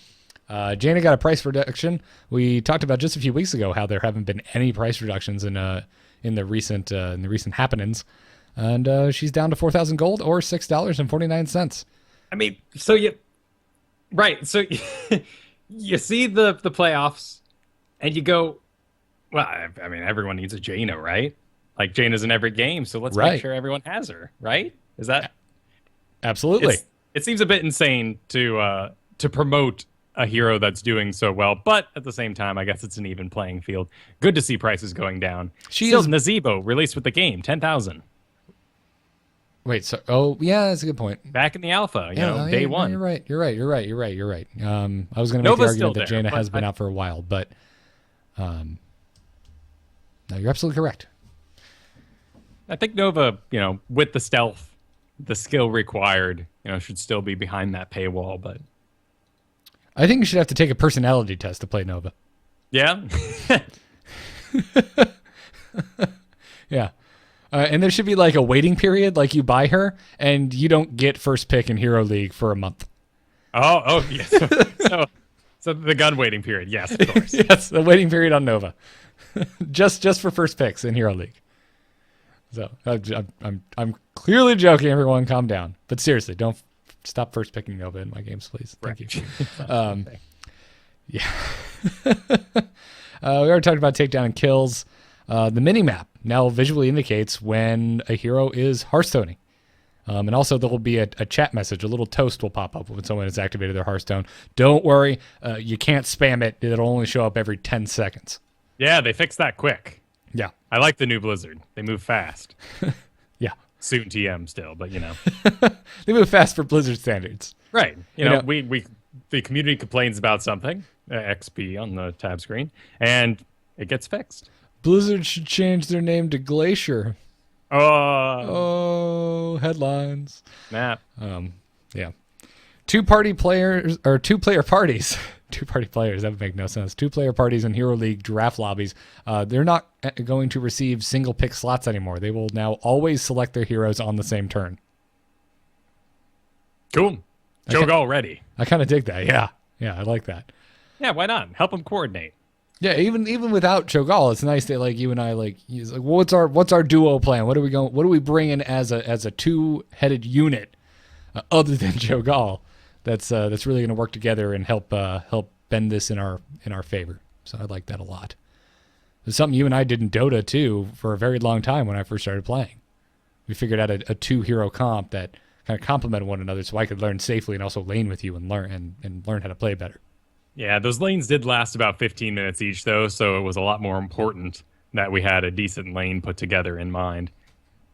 Jaina got a price reduction. We talked about just a few weeks ago how there haven't been any price reductions in the recent happenings, and she's down to 4,000 gold or $6.49. I mean, so you see the playoffs, and you go, well, I mean, everyone needs a Jaina, right? Like Jaina's in every game, so let's make sure everyone has her, right? Is that absolutely? It seems a bit insane to promote a hero that's doing so well, but at the same time, I guess it's an even playing field. Good to see prices going down. Still, Nazebo released with the game, 10,000. Wait, so yeah, that's a good point. Back in the alpha, day one. You're right. I was going to make the argument that Jaina has been out for a while, but no, you're absolutely correct. I think Nova, with the stealth, the skill required, should still be behind that paywall. But I think you should have to take a personality test to play Nova. Yeah. Yeah. And there should be like a waiting period, like you buy her and you don't get first pick in Hero League for a month. Oh, yes. So the gun waiting period, yes, of course. Yes, the waiting period on Nova, just for first picks in Hero League. So I'm clearly joking. Everyone, calm down. But seriously, don't stop first picking Nova in my games, please. Thank you. Yeah. We already talked about takedown and kills. The mini map now visually indicates when a hero is Hearthstoning. And also there will be a chat message, a little toast will pop up when someone has activated their Hearthstone. Don't worry, you can't spam it. It'll only show up every 10 seconds. Yeah, they fixed that quick. Yeah. I like the new Blizzard. They move fast. Yeah. Soon TM still, but They move fast for Blizzard standards. Right. You know, the community complains about something, XP on the tab screen, and it gets fixed. Blizzard should change their name to Glacier. Oh, headlines. Snap. Yeah. Two-player parties. Two-party players, that would make no sense. Two-player parties in Hero League draft lobbies. They're not going to receive single pick slots anymore. They will now always select their heroes on the same turn. Cool. Cho'Gall ready. I kind of dig that. Yeah. Yeah, I like that. Yeah, why not? Help them coordinate. Yeah, even without Cho'Gall, it's nice that like you and I he's like, well, what's our duo plan? What do we bring in as a two-headed unit other than Cho'Gall? That's really going to work together and help bend this in our favor. So I like that a lot. It's something you and I did in Dota too for a very long time when I first started playing. We figured out a two-hero comp that kind of complemented one another, so I could learn safely and also lane with you and learn how to play better. Yeah, those lanes did last about 15 minutes each, though, so it was a lot more important that we had a decent lane put together in mind.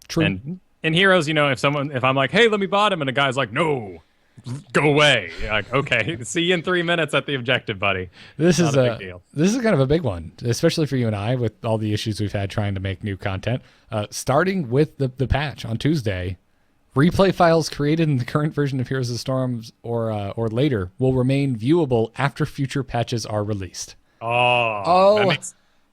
True. And in Heroes, if I'm like, hey, let me bot him, and a guy's like, no, go away. You're like, okay, see you in 3 minutes at the objective, buddy. This is a big deal. This is kind of a big one, especially for you and I with all the issues we've had trying to make new content. Starting with the patch on Tuesday, replay files created in the current version of Heroes of the Storm or later will remain viewable after future patches are released. Oh,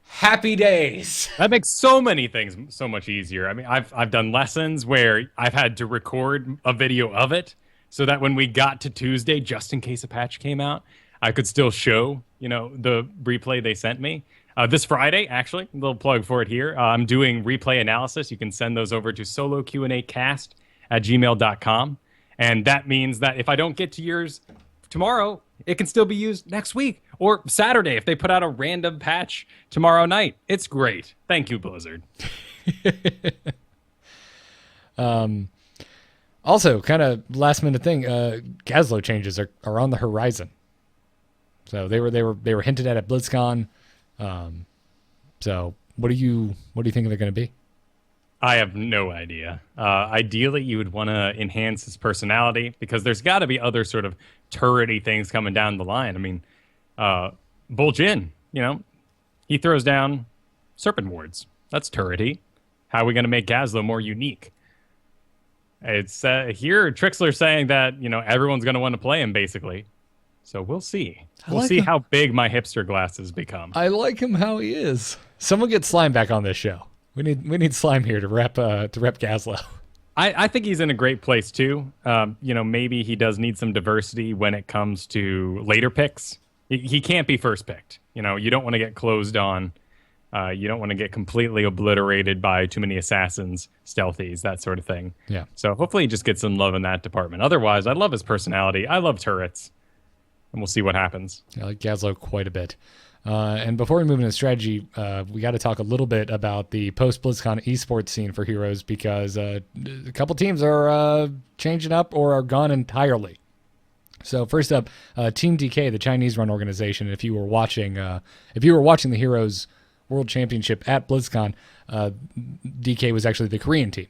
happy days. That makes so many things so much easier. I mean, I've done lessons where I've had to record a video of it so that when we got to Tuesday, just in case a patch came out, I could still show, the replay they sent me. This Friday, actually, a little plug for it here. I'm doing replay analysis. You can send those over to soloqandacast@gmail.com. And that means that if I don't get to yours tomorrow, it can still be used next week or Saturday if they put out a random patch tomorrow night. It's great. Thank you, Blizzard. Also, kind of last minute thing, Gazlo changes are on the horizon. So they were hinted at BlizzCon. So what do you think they're going to be? I have no idea. Ideally, you would want to enhance his personality because there's got to be other sort of turrety things coming down the line. I mean, Bull Jin, he throws down serpent wards. That's turrety. How are we going to make Gazlo more unique? It's here Trixler's saying that, everyone's going to want to play him basically. So we'll see. We'll see how big my hipster glasses become. I like him how he is. Someone get Slime back on this show. We need Slime here to rep Gazlo. I think he's in a great place too. Maybe he does need some diversity when it comes to later picks. He can't be first picked. You don't want to get closed on. You don't want to get completely obliterated by too many assassins, stealthies, that sort of thing. Yeah. So hopefully he just gets some love in that department. Otherwise, I love his personality. I love turrets. And we'll see what happens. I like Gazlo quite a bit. And before we move into strategy, we got to talk a little bit about the post-BlizzCon esports scene for Heroes because a couple teams are changing up or are gone entirely. So first up, Team DK, the Chinese-run organization. If you were watching the Heroes World Championship at BlizzCon, DK was actually the Korean team.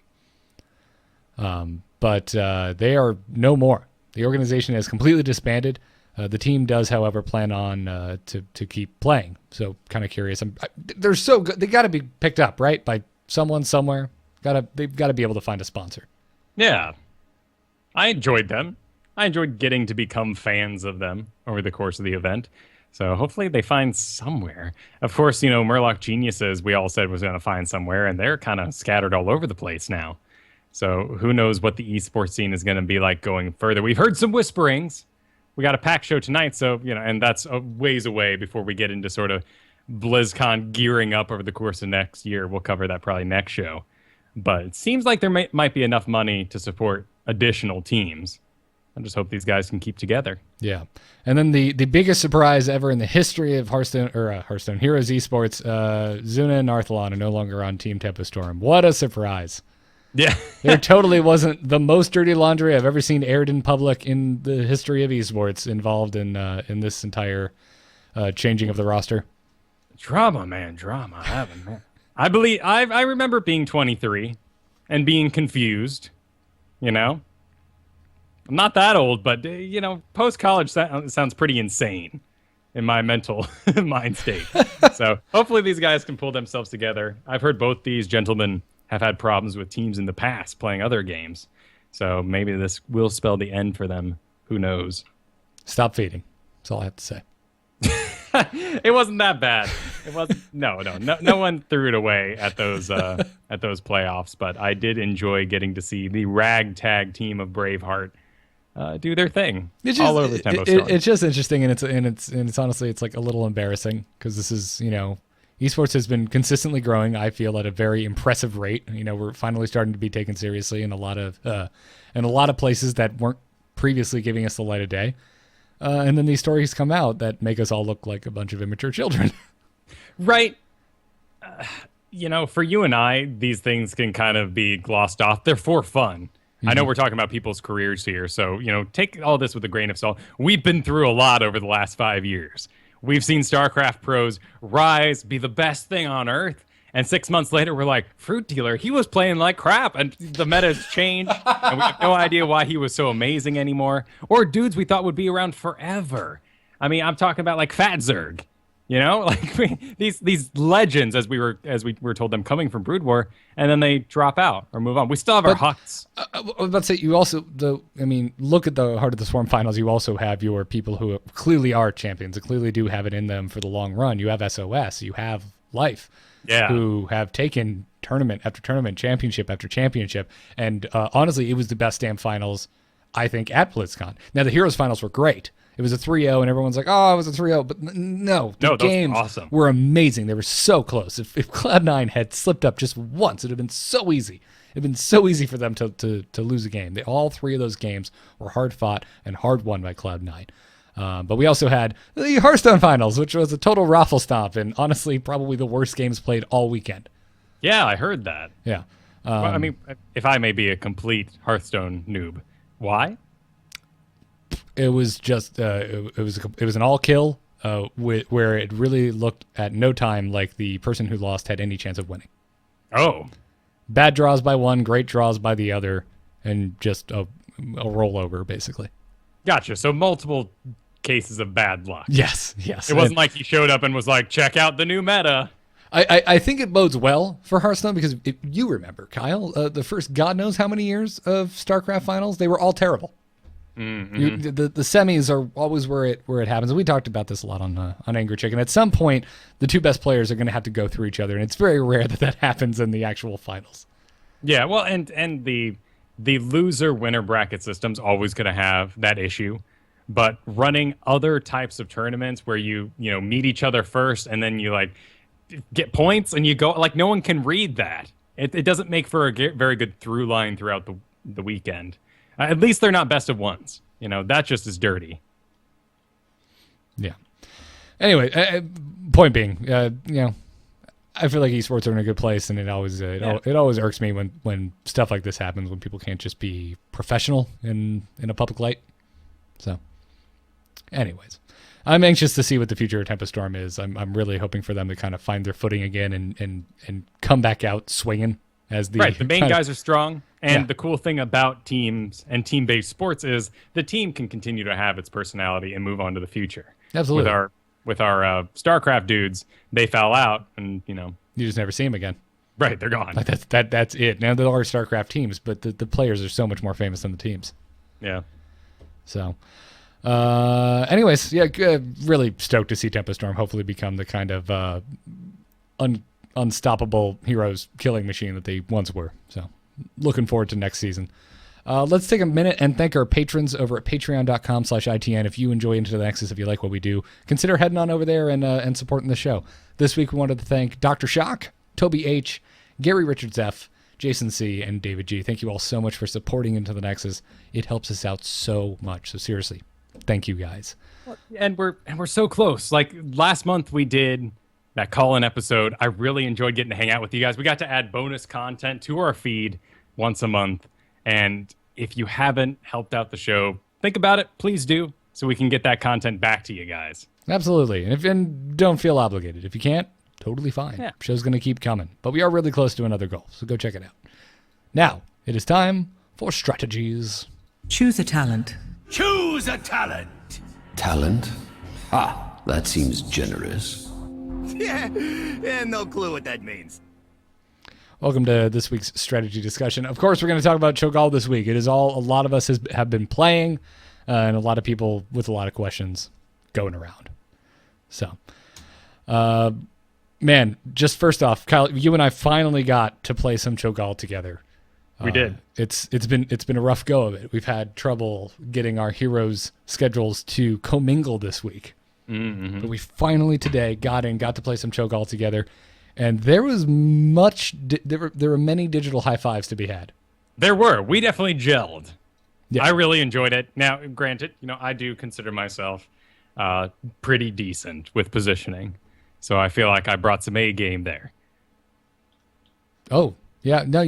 But they are no more. The organization has completely disbanded. The team does, however, plan on to keep playing. So kind of curious. They're so good. They got to be picked up, right, by someone somewhere. They've got to be able to find a sponsor. Yeah, I enjoyed them. I enjoyed getting to become fans of them over the course of the event. So hopefully they find somewhere. Of course, Murloc Geniuses, we all said was going to find somewhere, and they're kind of scattered all over the place now. So who knows what the esports scene is going to be like going further. We've heard some whisperings. We got a pack show tonight, so, and that's a ways away before we get into sort of BlizzCon gearing up over the course of next year. We'll cover that probably next show. But it seems like there might be enough money to support additional teams. I just hope these guys can keep together. Yeah. And then the biggest surprise ever in the history of Hearthstone Heroes Esports, Zuna and Narthalon are no longer on Team Tempest Storm. What a surprise. Yeah. There totally wasn't the most dirty laundry I've ever seen aired in public in the history of esports involved in this entire changing of the roster. Drama, man, drama. I remember being 23 and being confused, you know? I'm not that old, but, post-college sounds pretty insane in my mental mind state. So hopefully these guys can pull themselves together. I've heard both these gentlemen have had problems with teams in the past playing other games. So maybe this will spell the end for them. Who knows? Stop feeding. That's all I have to say. It wasn't that bad. It wasn't. No one threw it away at those playoffs. But I did enjoy getting to see the ragtag team of Braveheart do their thing all over Tempo Storm. It's just interesting, and it's honestly it's like a little embarrassing because this is esports has been consistently growing. I feel at a very impressive rate. We're finally starting to be taken seriously in a lot of places that weren't previously giving us the light of day. And then these stories come out that make us all look like a bunch of immature children. Right. For you and I, these things can kind of be glossed off. They're for fun. I know we're talking about people's careers here, so, take all this with a grain of salt. We've been through a lot over the last 5 years. We've seen StarCraft pros rise, be the best thing on Earth, and 6 months later, we're like, Fruit Dealer, he was playing like crap, and the meta's changed, and we have no idea why he was so amazing anymore. Or dudes we thought would be around forever. I mean, I'm talking about like Fat Zerg. These legends, as we were told them coming from Brood War, and then they drop out or move on. We still have our Huts. I was about to say, you also, look at the Heart of the Swarm finals. You also have your people who clearly are champions and clearly do have it in them for the long run. You have SOS. You have Life, who have taken tournament after tournament, championship after championship. And honestly, it was the best damn finals, I think, at BlizzCon. Now, the Heroes finals were great. It was a 3-0, and everyone's like, oh, it was a 3-0. But no, the games were amazing. They were so close. If Cloud9 had slipped up just once, it would have been so easy. It would have been so easy for them to lose a game. All three of those games were hard fought and hard won by Cloud9. But we also had the Hearthstone finals, which was a total raffle stomp, and honestly, probably the worst games played all weekend. Yeah, I heard that. Yeah. Well, if I may be a complete Hearthstone noob, why? It was just it was an all kill where it really looked at no time like the person who lost had any chance of winning. Oh, bad draws by one, great draws by the other, and just a rollover basically. Gotcha. So multiple cases of bad luck. Yes. It wasn't like he showed up and was like, check out the new meta. I think it bodes well for Hearthstone because if you remember, Kyle, the first God knows how many years of StarCraft finals, they were all terrible. Mm-hmm. The semis are always where it happens. And we talked about this a lot on Angry Chicken. At some point, the two best players are going to have to go through each other, and it's very rare that happens in the actual finals. Yeah, well, and the loser winner bracket system's always going to have that issue. But running other types of tournaments where you meet each other first and then you like get points and you go like no one can read that. It doesn't make for a very good through line throughout the weekend. At least they're not best of ones. That just is dirty. Yeah. Anyway, point being, I feel like esports are in a good place, and it always irks me when stuff like this happens, when people can't just be professional in a public light. So, anyways, I'm anxious to see what the future of Tempest Storm is. I'm really hoping for them to kind of find their footing again and come back out swinging. The main guys are strong, and the cool thing about teams and team-based sports is the team can continue to have its personality and move on to the future. Absolutely. With our StarCraft dudes, they foul out, and you just never see them again. Right, they're gone. Like that's it. Now there are StarCraft teams, but the players are so much more famous than the teams. Yeah. So, anyways, really stoked to see Tempest Storm hopefully become the kind of unstoppable heroes killing machine that they once were. So looking forward to next season. Let's take a minute and thank our patrons over at patreon.com/ITN. If you enjoy Into the Nexus, if you like what we do, consider heading on over there and supporting the show. This week we wanted to thank Dr. Shock, Toby H., Gary Richards F., Jason C., and David G. Thank you all so much for supporting Into the Nexus. It helps us out so much. So seriously, thank you guys. And we're so close. Like last month we did that call-in episode. I really enjoyed getting to hang out with you guys. We got to add bonus content to our feed. once a month. And if you haven't helped out the show, think about it. Please do, so we can get that content back to you guys. Absolutely. And don't feel obligated. If you can't, totally fine. Yeah. Show's going to keep coming. But we are really close to another goal, so go check it out. Now, it is time for strategies. Choose a talent. Choose a talent. Talent? Ah, that seems generous. Yeah, no clue what that means. Welcome to this week's strategy discussion. Of course, we're going to talk about Cho'Gall this week. It is all a lot of us have been playing, and a lot of people with a lot of questions going around. So, man, just first off, Kyle, you and I finally got to play some Cho'Gall together. We did. It's been a rough go of it. We've had trouble getting our heroes' schedules to commingle this week. Mm-hmm. But we finally today got to play some Cho'Gall together, and there was there were many digital high fives to be had. There were. We definitely gelled. Yeah. I really enjoyed it. Now, granted, I do consider myself pretty decent with positioning, so I feel like I brought some A game there. Oh, yeah. No,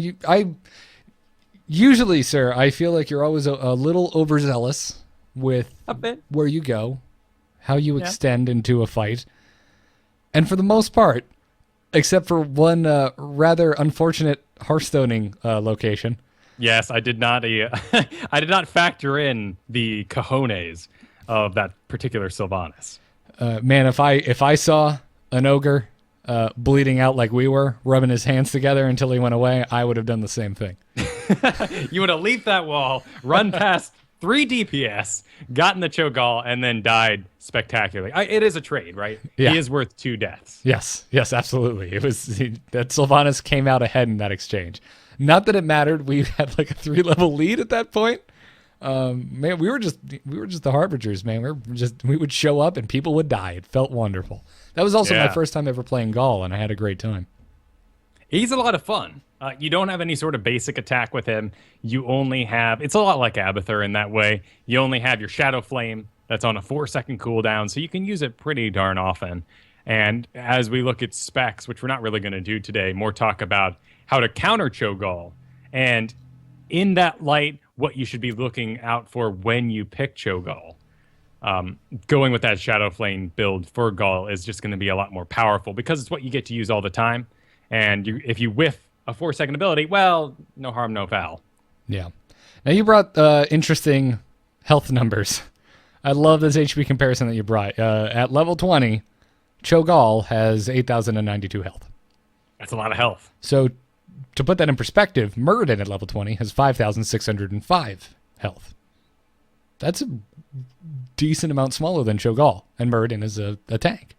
usually, sir, I feel like you're always a little overzealous with A bit. where you go, how you extend into a fight. And for the most part, except for one rather unfortunate Hearthstoning location. Yes, I did not. I did not factor in the cojones of that particular Sylvanas. Man, if I saw an ogre bleeding out like we were, rubbing his hands together until he went away, I would have done the same thing. You would have leaped that wall, run past 3 DPS, gotten the Cho'Gall, and then died spectacularly. It is a trade, right? Yeah. He is worth 2 deaths. Yes, absolutely. It was that Sylvanas came out ahead in that exchange. Not that it mattered. We had like a 3-level lead at that point. Man, we were just the harbingers, man. We would show up and people would die. It felt wonderful. That was also my first time ever playing Gall, and I had a great time. He's a lot of fun. You don't have any sort of basic attack with him. You only have, it's a lot like Abathur in that way. You only have your Shadow Flame that's on a 4-second cooldown, so you can use it pretty darn often. And as we look at specs, which we're not really going to do today, more talk about how to counter Cho'Gall. And in that light, what you should be looking out for when you pick Cho'Gall. Going with that Shadow Flame build for Gall is just going to be a lot more powerful because it's what you get to use all the time. And if you whiff a 4-second ability, well, no harm, no foul. Yeah. Now you brought interesting health numbers. I love this HP comparison that you brought. At level 20, Cho'Gall has 8,092 health. That's a lot of health. So to put that in perspective, Muradin at level 20 has 5,605 health. That's a decent amount smaller than Cho'Gall, and Muradin is a tank.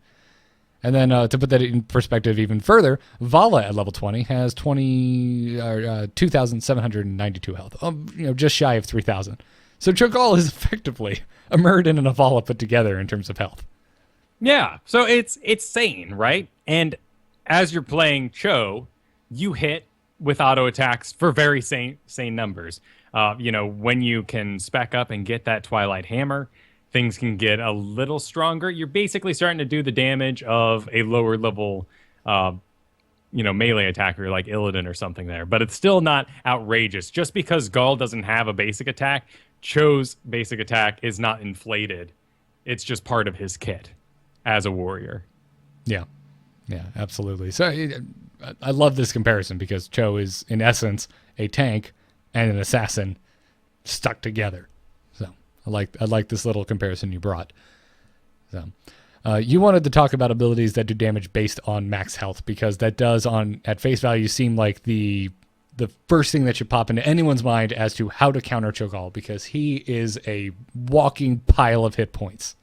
And then to put that in perspective even further, Vala at level 20 has 2,792 health, just shy of 3,000. So Cho'Gall is effectively a Muradin and a Vala put together in terms of health. Yeah, so it's sane, right? And as you're playing Cho, you hit with auto attacks for very sane numbers. When you can spec up and get that Twilight Hammer, things can get a little stronger. You're basically starting to do the damage of a lower level, melee attacker like Illidan or something there. But it's still not outrageous. Just because Gall doesn't have a basic attack, Cho's basic attack is not inflated. It's just part of his kit as a warrior. Yeah, absolutely. So I love this comparison because Cho is, in essence, a tank and an assassin stuck together. So I like this little comparison you brought. So you wanted to talk about abilities that do damage based on max health because that does, at face value, seem like the first thing that should pop into anyone's mind as to how to counter Cho'Gall because he is a walking pile of hit points.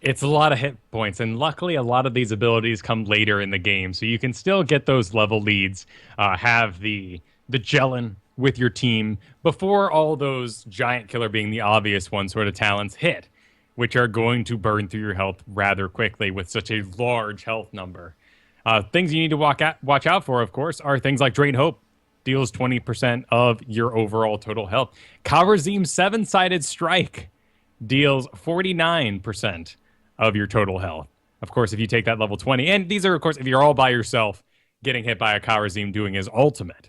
It's a lot of hit points, and luckily a lot of these abilities come later in the game, so you can still get those level leads, have the gelling with your team before all those giant killer being the obvious one sort of talents hit, which are going to burn through your health rather quickly with such a large health number. Things you need to watch out for, of course, are things like Drain Hope, deals 20% of your overall total health. Kharazim's 7-sided strike deals 49% of your total health. Of course, if you take that level 20, and these are, of course, if you're all by yourself, getting hit by a Kharazim doing his ultimate.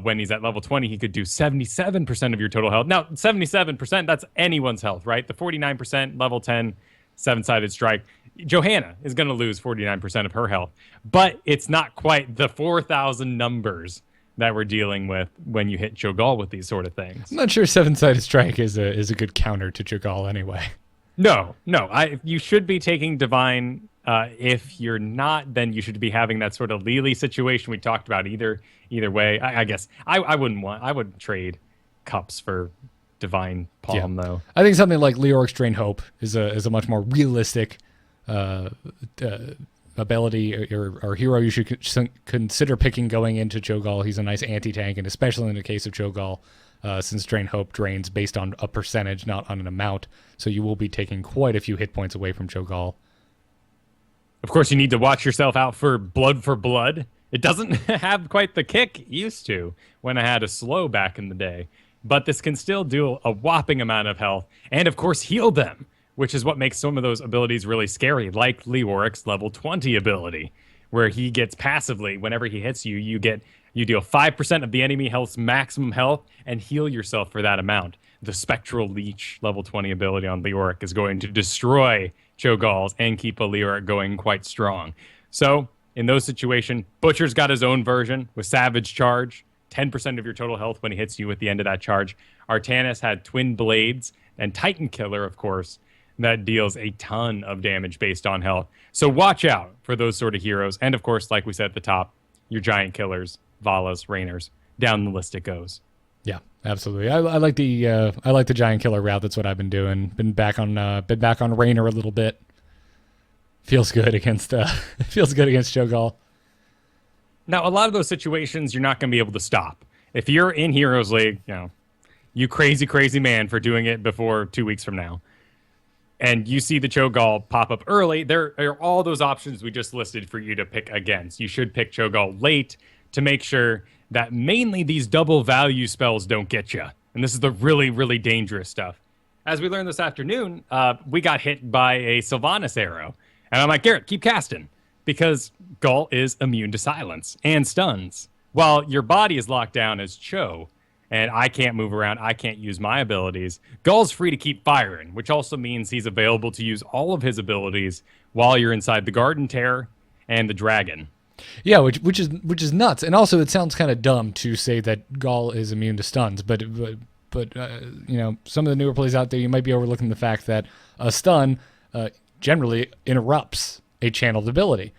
When he's at level 20, he could do 77% of your total health. Now, 77%, that's anyone's health, right? The 49% level 10 seven-sided strike. Johanna is going to lose 49% of her health, but it's not quite the 4,000 numbers that we're dealing with when you hit Cho'Gall with these sort of things. I'm not sure seven-sided strike is a good counter to Cho'Gall anyway. No. You should be taking Divine. If you're not, then you should be having that sort of Lily situation we talked about. Either way, I guess I wouldn't trade Cups for Divine Palm though. I think something like Leoric's Drain Hope is a much more realistic ability or hero you should consider picking going into Cho'Gall. He's a nice anti-tank, and especially in the case of Cho'Gall, since Drain Hope drains based on a percentage, not on an amount, so you will be taking quite a few hit points away from Cho'Gall. Of course, you need to watch yourself out for blood. It doesn't have quite the kick it used to when I had a slow back in the day, but this can still do a whopping amount of health, and of course heal them, which is what makes some of those abilities really scary, like Leoric's level 20 ability, where he gets passively, whenever he hits you, you deal 5% of the enemy health's maximum health and heal yourself for that amount. The Spectral Leech level 20 ability on Leoric is going to destroy Cho'Galls and keep a Leoric going quite strong. So, in those situations, Butcher's got his own version with Savage Charge, 10% of your total health when he hits you at the end of that charge. Artanis had Twin Blades, and Titan Killer, of course, that deals a ton of damage based on health. So watch out for those sort of heroes. And of course, like we said at the top, your Giant Killers, Valas, Rainers, down the list it goes. Yeah, absolutely. I like the Giant Killer route. That's what I've been doing. Been back on Rainer a little bit. Feels good against Cho'Gall. Now, a lot of those situations you're not going to be able to stop. If you're in Heroes League, you crazy man for doing it before 2 weeks from now, and you see the Cho'Gall pop up early, there are all those options we just listed for you to pick against. You should pick Cho'Gall late to make sure that mainly these double value spells don't get you. And this is the really, really dangerous stuff. As we learned this afternoon, we got hit by a Sylvanas arrow. And I'm like, Garrett, keep casting. Because Gall is immune to silence and stuns. While your body is locked down as Cho, and I can't move around, I can't use my abilities, Gall's free to keep firing, which also means he's available to use all of his abilities while you're inside the Garden Terror and the Dragon. Yeah, which is nuts. And also it sounds kind of dumb to say that Gall is immune to stuns, but some of the newer plays out there, you might be overlooking the fact that a stun generally interrupts a channeled ability.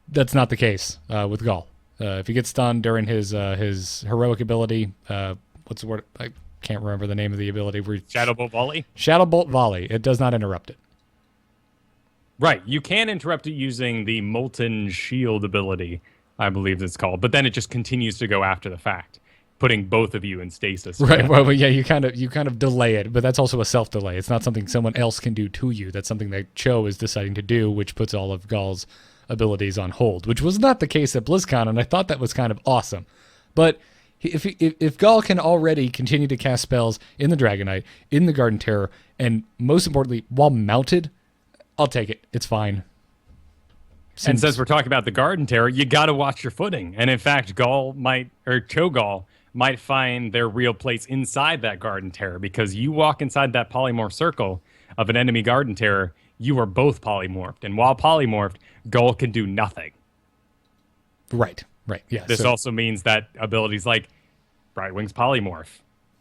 That's not the case with Gall. If he gets stunned during his heroic ability, what's the word? I can't remember the name of the ability. Shadowbolt Volley? Shadowbolt Volley. It does not interrupt it. Right. You can interrupt it using the Molten Shield ability, I believe it's called. But then it just continues to go after the fact, putting both of you in stasis. Right. Well, yeah, you kind of delay it, but that's also a self-delay. It's not something someone else can do to you. That's something that Cho is deciding to do, which puts all of Gall's abilities on hold, which was not the case at BlizzCon, and I thought that was kind of awesome. But if Gall can already continue to cast spells in the Dragon Knight, in the Garden Terror, and most importantly, while mounted, I'll take it. It's fine. And since we're talking about the Garden Terror, you got to watch your footing. And in fact, Cho'Gall might find their real place inside that Garden Terror, because you walk inside that polymorph circle of an enemy Garden Terror, you are both polymorphed. And while polymorphed, Gall can do nothing. Right. Yeah. This also means that abilities like Brightwing's Polymorph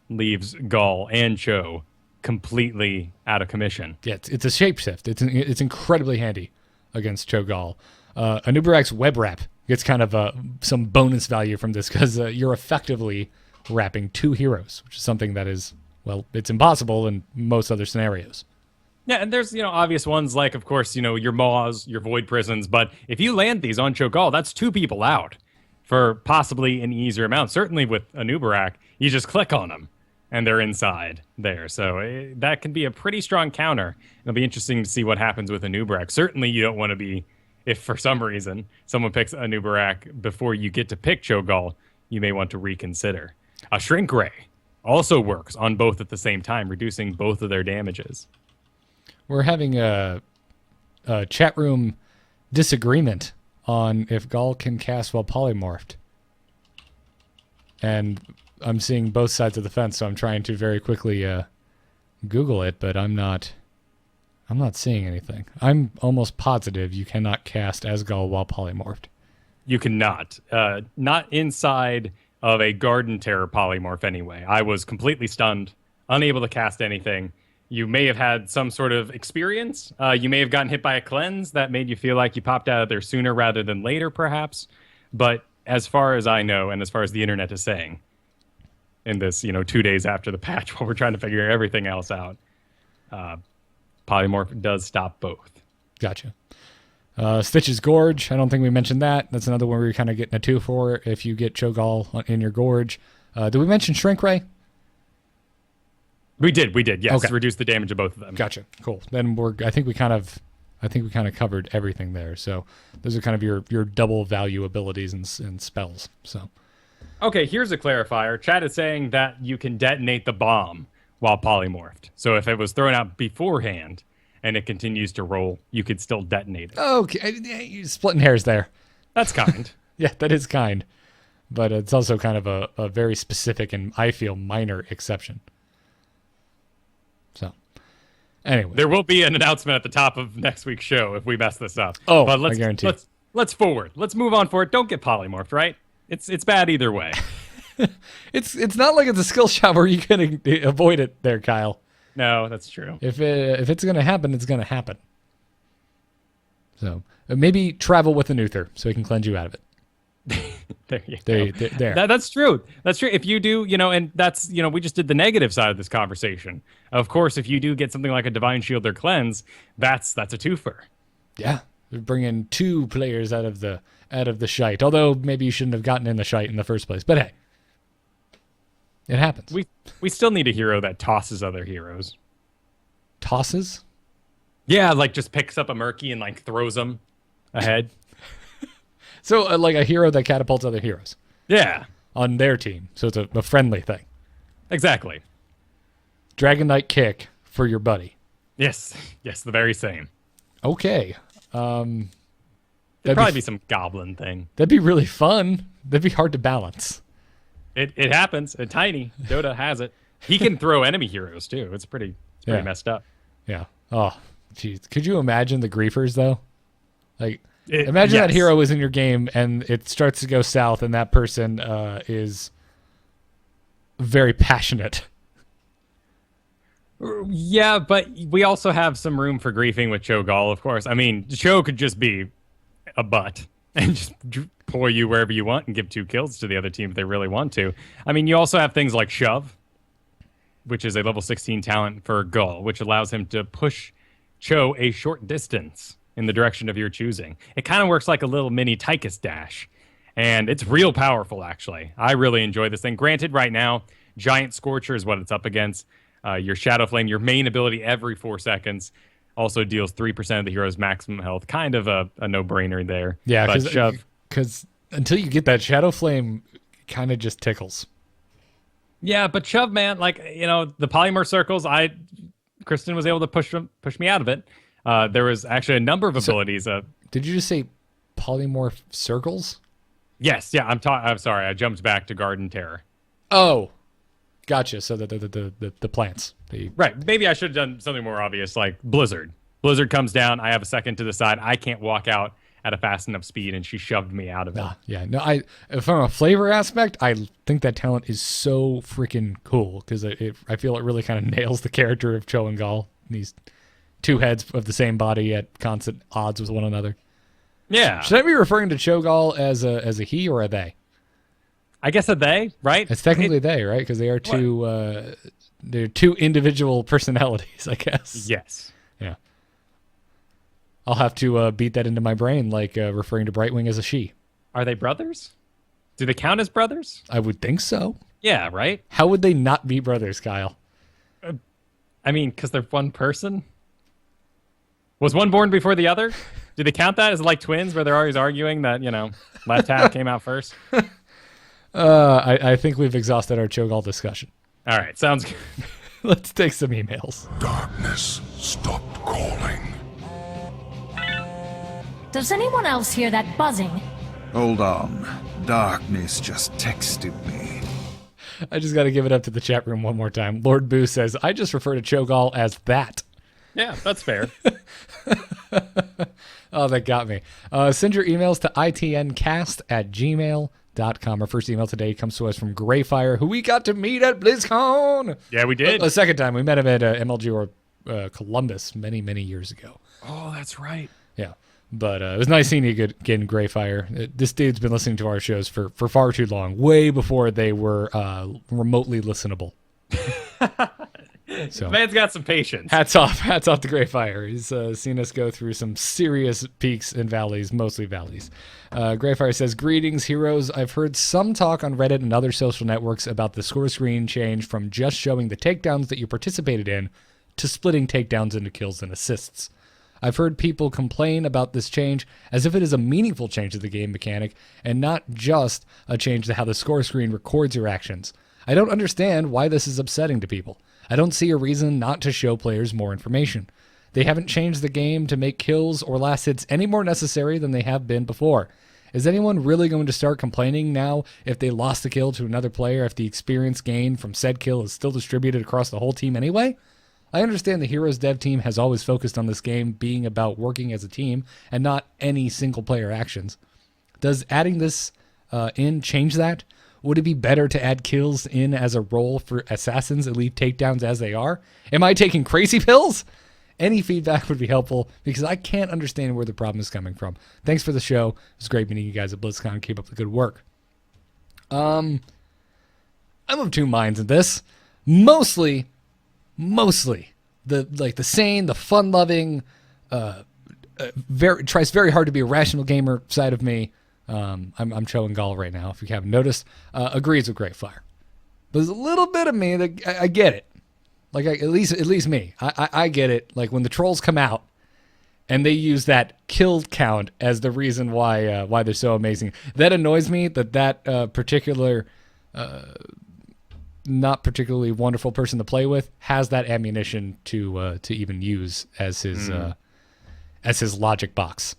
leaves Gall and Cho completely out of commission. Yeah, it's a shapeshift. It's incredibly handy against Cho'Gall. Anubarak's Web Wrap gets kind of some bonus value from this, because you're effectively wrapping two heroes, which is something that is, well, it's impossible in most other scenarios. Yeah, and there's, obvious ones like, of course, your Maws, your Void Prisons, but if you land these on Cho'Gall, that's two people out for possibly an easier amount. Certainly with Anubarak, you just click on them and they're inside there. So that can be a pretty strong counter. It'll be interesting to see what happens with Anubarak. Certainly you don't want to be, if for some reason someone picks Anubarak before you get to pick Cho'Gall, you may want to reconsider. A Shrink Ray also works on both at the same time, reducing both of their damages. We're having a chat room disagreement on if Gall can cast while polymorphed. and I'm seeing both sides of the fence, so I'm trying to very quickly Google it, but I'm not seeing anything. I'm almost positive you cannot cast Cho'Gall while polymorphed. You cannot. Not inside of a Garden Terror polymorph anyway. I was completely stunned, unable to cast anything. You may have had some sort of experience. You may have gotten hit by a cleanse that made you feel like you popped out of there sooner rather than later, perhaps. But as far as I know, and as far as the internet is saying, in this, 2 days after the patch, while we're trying to figure everything else out, polymorph does stop both. Gotcha. Stitch's Gorge. I don't think we mentioned that. That's another one where you're kind of getting a 2 for if you get Cho'Gall in your Gorge. Did we mention Shrink Ray? We did. Yes, Okay. reduce the damage of both of them. Gotcha. Cool. Then I think we kind of covered everything there. So those are kind of your double value abilities and spells. So Okay, here's a clarifier. Chat is saying that you can detonate the bomb while polymorphed. So if it was thrown out beforehand and it continues to roll, you could still detonate it. okay, you're splitting hairs there. That's kind. Yeah, that is kind, but it's also kind of a very specific and I feel minor exception. So anyway, There will be an announcement at the top of next week's show if we mess this up. Oh, but I guarantee. Let's forward. Let's move on for it. Don't get polymorphed, right? It's bad either way. it's not like it's a skill shot where you can avoid it there, Kyle. No, that's true. If it's gonna happen, it's gonna happen. So maybe travel with an Uther so he can cleanse you out of it. There you go. There. That's true. That's true. If you do, and that's, we just did the negative side of this conversation. Of course, if you do get something like a Divine Shield or Cleanse, that's a twofer. Yeah, we're bringing 2 players out of the shite. Although maybe you shouldn't have gotten in the shite in the first place. But hey, it happens. We still need a hero that tosses other heroes. Tosses? Yeah, like just picks up a Murky and like throws them ahead. So like a hero that catapults other heroes Yeah, on their team. So it's a friendly thing. exactly. Dragon Knight kick for your buddy. Yes, the very same. Okay. There'd That'd probably be be some goblin thing. That'd be really fun. That'd be hard to balance. It happens. Tiny Dota has it. He can throw enemy heroes too. It's pretty Yeah. messed up. Yeah. Oh, jeez. Could you imagine the griefers though? Like, imagine that yes. hero is in your game and it starts to go south, and that person is very passionate. Yeah, but we also have some room for griefing with Cho'Gall, of course. I mean, Cho could just be a butt and just pour you wherever you want and give 2 kills to the other team if they really want to. I mean, you also have things like Shove, which is a level 16 talent for Gull, which allows him to push Cho a short distance in the direction of your choosing. It kind of works like a little mini Tychus dash, and it's real powerful, actually. I really enjoy this thing. Granted, right now, Giant Scorcher is what it's up against. Your Shadow Flame, your main ability every 4 seconds, also deals 3% of the hero's maximum health. Kind of a no-brainer there. Yeah, But Shove, because until you get that Shadow Flame, kind of just tickles. yeah, but Shove, man, like, the polymorph circles, Kristen was able to push me out of it. There was actually a number of abilities. Did you just say polymorph circles? Yes, yeah, I'm sorry, I jumped back to Garden Terror. Oh, gotcha. So the plants. Right, maybe I should have done something more obvious, like Blizzard. Blizzard comes down, I have a second to the side, I can't walk out at a fast enough speed, and she shoved me out of it. Yeah, no, from a flavor aspect, I think that talent is so freaking cool because I feel it really kind of nails the character of Cho'Gall. These 2 heads of the same body at constant odds with one another. Yeah. Should I be referring to Cho'Gall as a he or a they? I guess a they, right? It's technically they, right? Because they are they're 2 individual personalities, I guess. Yes. Yeah. I'll have to beat that into my brain, like referring to Brightwing as a she. Are they brothers? Do they count as brothers? I would think so. Yeah, right? How would they not be brothers, Kyle? I mean, because they're one person? Was one born before the other? Do they count that as like twins where they're always arguing that, left half came out first? I think we've exhausted our Cho'Gall discussion. All right, sounds good. Let's take some emails. Darkness stopped calling. Does anyone else hear that buzzing? Hold on. Darkness just texted me. I just got to give it up to the chat room one more time. Lord Boo says, I just refer to Cho'Gall as that. Yeah, that's fair. Oh, that got me. Send your emails to itncast@gmail.com. Our first email today comes to us from Greyfire, who we got to meet at BlizzCon. Yeah, we did. A second time. We met him at MLG or Columbus many, many years ago. Oh, that's right. Yeah. But it was nice seeing you again, Greyfire. This dude's been listening to our shows for far too long, way before they were remotely listenable. So Man's got some patience. hats off to Greyfire. He's seen us go through some serious peaks and valleys, mostly valleys. Greyfire says, greetings, heroes. I've heard some talk on Reddit and other social networks about the score screen change from just showing the takedowns that you participated in to splitting takedowns into kills and assists. I've heard people complain about this change as if it is a meaningful change to the game mechanic and not just a change to how the score screen records your actions. I don't understand why this is upsetting to people. I don't see a reason not to show players more information. They haven't changed the game to make kills or last hits any more necessary than they have been before. Is anyone really going to start complaining now if they lost the kill to another player if the experience gained from said kill is still distributed across the whole team anyway? I understand the Heroes dev team has always focused on this game being about working as a team and not any single player actions. Does adding this in change that? Would it be better to add kills in as a role for assassins and leave takedowns as they are? Am I taking crazy pills? Any feedback would be helpful because I can't understand where the problem is coming from. Thanks for the show. It was great meeting you guys at BlizzCon. Keep up the good work. I'm of two minds in this. Mostly the sane, the fun-loving, tries very hard to be a rational gamer side of me. I'm Cho'Gall right now, if you haven't noticed, agrees with Greyfire. But there's a little bit of me that I get it. Like, at least me. I get it. Like, when the trolls come out and they use that kill count as the reason why they're so amazing. That annoys me that particular, not particularly wonderful person to play with has that ammunition to even use as his logic box.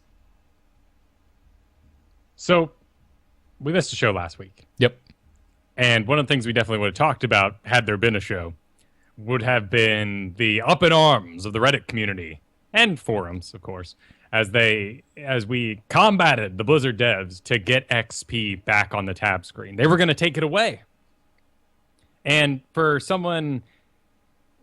So, we missed a show last week. Yep. And one of the things we definitely would have talked about, had there been a show, would have been the up in arms of the Reddit community and forums, of course, as we combated the Blizzard devs to get XP back on the tab screen. They were going to take it away. And for someone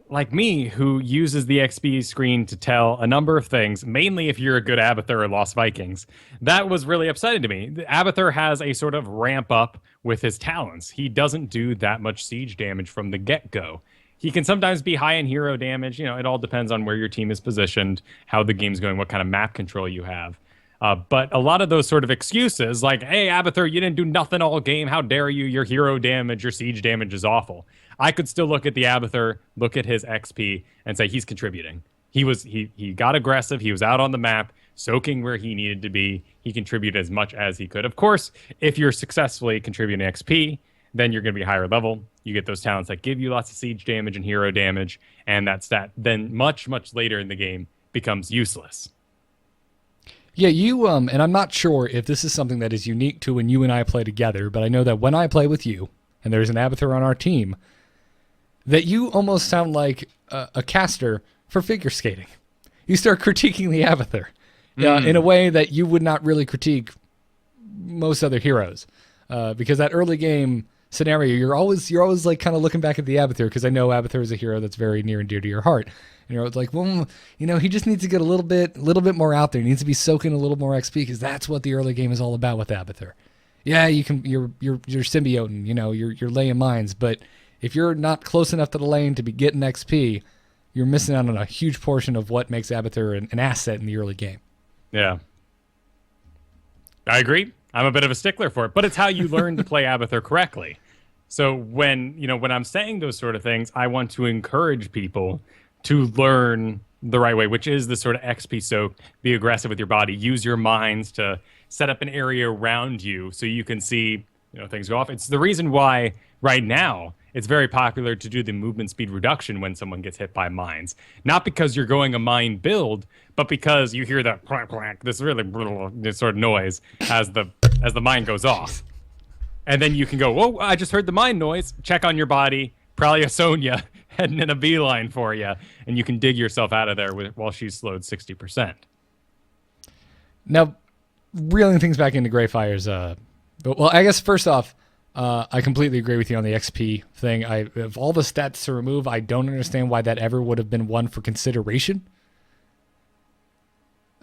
like me, who uses the XP screen to tell a number of things, mainly if you're a good Abathur or Lost Vikings, that was really upsetting to me. Abathur has a sort of ramp up with his talents. He doesn't do that much siege damage from the get-go. He can sometimes be high in hero damage. You know, it all depends on where your team is positioned, how the game's going, what kind of map control you have. But a lot of those sort of excuses, like, hey, Abathur, you didn't do nothing all game. How dare you? Your hero damage, your siege damage is awful. I could still look at the Abathur, look at his XP, and say he's contributing. He got aggressive. He was out on the map, soaking where he needed to be. He contributed as much as he could. Of course, if you're successfully contributing XP, then you're going to be higher level. You get those talents that give you lots of siege damage and hero damage, and that stat then much, much later in the game becomes useless. Yeah, you and I'm not sure if this is something that is unique to when you and I play together, but I know that when I play with you, and there's an Abathur on our team, that you almost sound like a caster for figure skating. You start critiquing the Abathur in a way that you would not really critique most other heroes, because that early game scenario, you're always like kind of looking back at the Abathur, because I know Abathur is a hero that's very near and dear to your heart. You know, it's like, well, you know, he just needs to get a little bit more out there. He needs to be soaking a little more XP, because that's what the early game is all about with Abathur. Yeah, you're symbioting, you know, you're laying mines, but if you're not close enough to the lane to be getting XP, you're missing out on a huge portion of what makes Abathur an asset in the early game. Yeah. I agree. I'm a bit of a stickler for it, but it's how you learn to play Abathur correctly. So when I'm saying those sort of things, I want to encourage people to learn the right way, which is the sort of XP soak, be aggressive with your body, use your minds to set up an area around you so you can see, you know, things go off. It's the reason why right now it's very popular to do the movement speed reduction when someone gets hit by mines. Not because you're going a mine build, but because you hear that this really this sort of noise as the mine goes off. And then you can go, whoa, I just heard the mine noise. Check on your body. Probably a Sonya heading in a beeline for you. And you can dig yourself out of there while she's slowed 60%. Now, reeling things back into Greyfire's, well, I guess first off, I completely agree with you on the XP thing. Of all the stats to remove, I don't understand why that ever would have been one for consideration.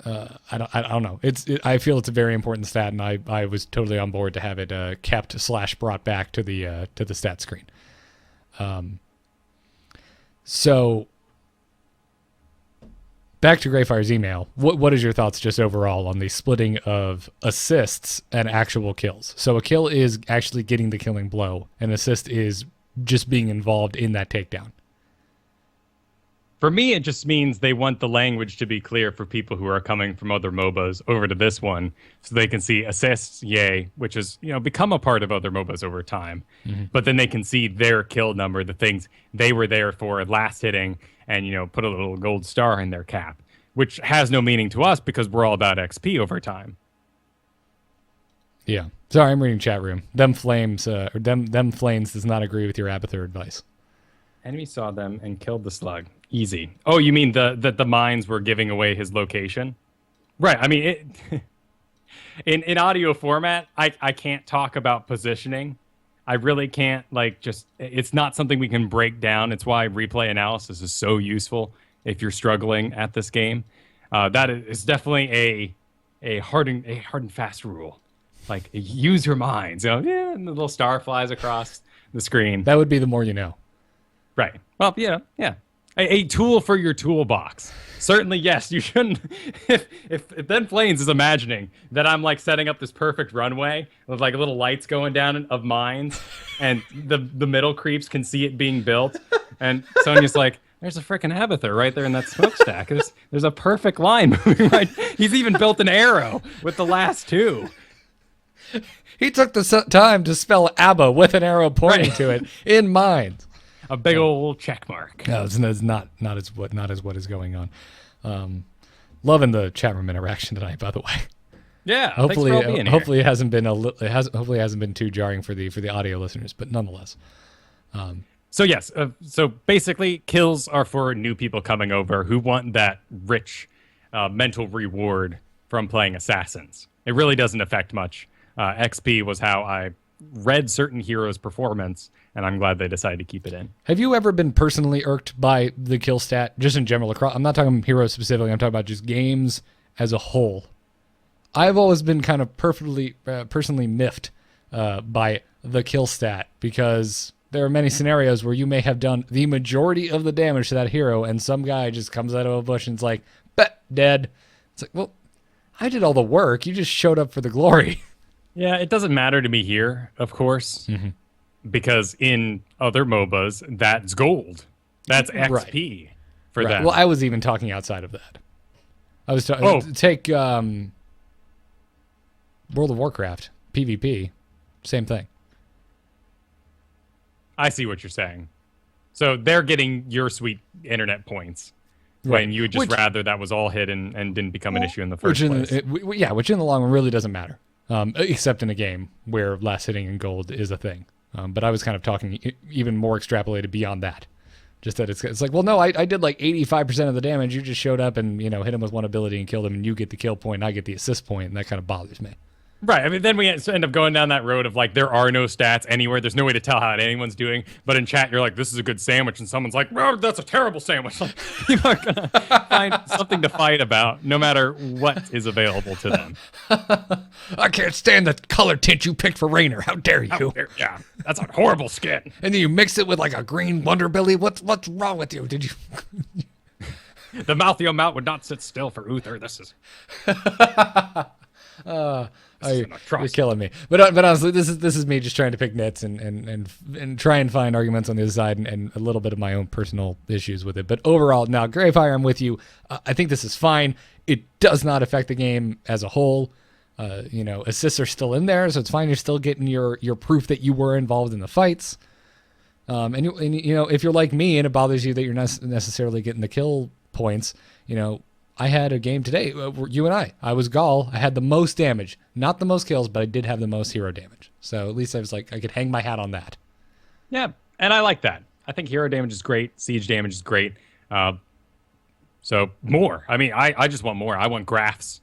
I don't know. I feel it's a very important stat, and I was totally on board to have it kept / brought back to the stat screen. So back to Greyfire's email. What is your thoughts just overall on the splitting of assists and actual kills? So a kill is actually getting the killing blow, and assist is just being involved in that takedown. For me, it just means they want the language to be clear for people who are coming from other MOBAs over to this one, so they can see assists, yay, which is, become a part of other MOBAs over time. Mm-hmm. But then they can see their kill number, the things they were there for, last hitting, and, put a little gold star in their cap, which has no meaning to us because we're all about XP over time. Yeah. Sorry, I'm reading chat room. Them flames does not agree with your Abathur advice. Enemy saw them and killed the slug. Easy. Oh, you mean the mines were giving away his location? Right. I mean, in audio format, I can't talk about positioning. I really can't, it's not something we can break down. It's why replay analysis is so useful if you're struggling at this game. That is definitely a hard and fast rule. Use your minds. And the little star flies across the screen. That would be the more you know. Right. Well, yeah. A tool for your toolbox. Certainly, yes, you shouldn't. If then Flames is imagining that I'm setting up this perfect runway with little lights going down of mines, and the middle creeps can see it being built, and Sonya's like, there's a freaking Abathur right there in that smokestack. There's a perfect line moving right. He's even built an arrow with the last two. He took the time to spell Abba with an arrow pointing to it in mines. A big old check mark. No, it's not as what is going on. Loving the chat room interaction tonight, by the way. Yeah, hopefully, thanks for all being hopefully here. it hasn't been too jarring for the audio listeners, but nonetheless. So yes, so basically, kills are for new people coming over who want that rich mental reward from playing assassins. It really doesn't affect much. XP was how I read certain heroes' performance, and I'm glad they decided to keep it in. Have you ever been personally irked by the kill stat, just in general? I'm not talking heroes specifically. I'm talking about just games as a whole. I've always been kind of personally miffed by the kill stat, because there are many scenarios where you may have done the majority of the damage to that hero, and some guy just comes out of a bush and it's like, bet, dead. It's like, well, I did all the work. You just showed up for the glory. Yeah, it doesn't matter to me here, of course, because in other MOBAs, that's gold. That's XP for them. Well, I was even talking outside of that. I was take World of Warcraft, PvP, same thing. I see what you're saying. So they're getting your sweet internet points when you would just rather that was all hidden and didn't become an issue in the first place. Which in the long run really doesn't matter. Except in a game where last hitting in gold is a thing. But I was kind of talking even more extrapolated beyond that. Just that it's like, well, no, I did 85% of the damage. You just showed up and, hit him with one ability and killed him, and you get the kill point and I get the assist point, and that kind of bothers me. Right. I mean, then we end up going down that road of there are no stats anywhere. There's no way to tell how anyone's doing. But in chat, you're like, this is a good sandwich. And someone's like, well, that's a terrible sandwich. People are going to find something to fight about no matter what is available to them. I can't stand the color tint you picked for Raynor. How dare you? Yeah, that's a horrible skin. And then you mix it with a green Wonderbilly. What's wrong with you? Did you... The mouthy mount would not sit still for Uther. This is... You're killing me. But honestly, this is me just trying to pick nits and try and find arguments on the other side and a little bit of my own personal issues with it. But overall, now, Greyfire, I'm with you. I think this is fine. It does not affect the game as a whole. Assists are still in there, so it's fine. You're still getting your proof that you were involved in the fights. If you're like me and it bothers you that you're not necessarily getting the kill points, I had a game today, you and I was Gall. I had the most damage. Not the most kills, but I did have the most hero damage. So at least I was like, I could hang my hat on that. Yeah, and I like that. I think hero damage is great. Siege damage is great. So more. I mean, I just want more. I want graphs.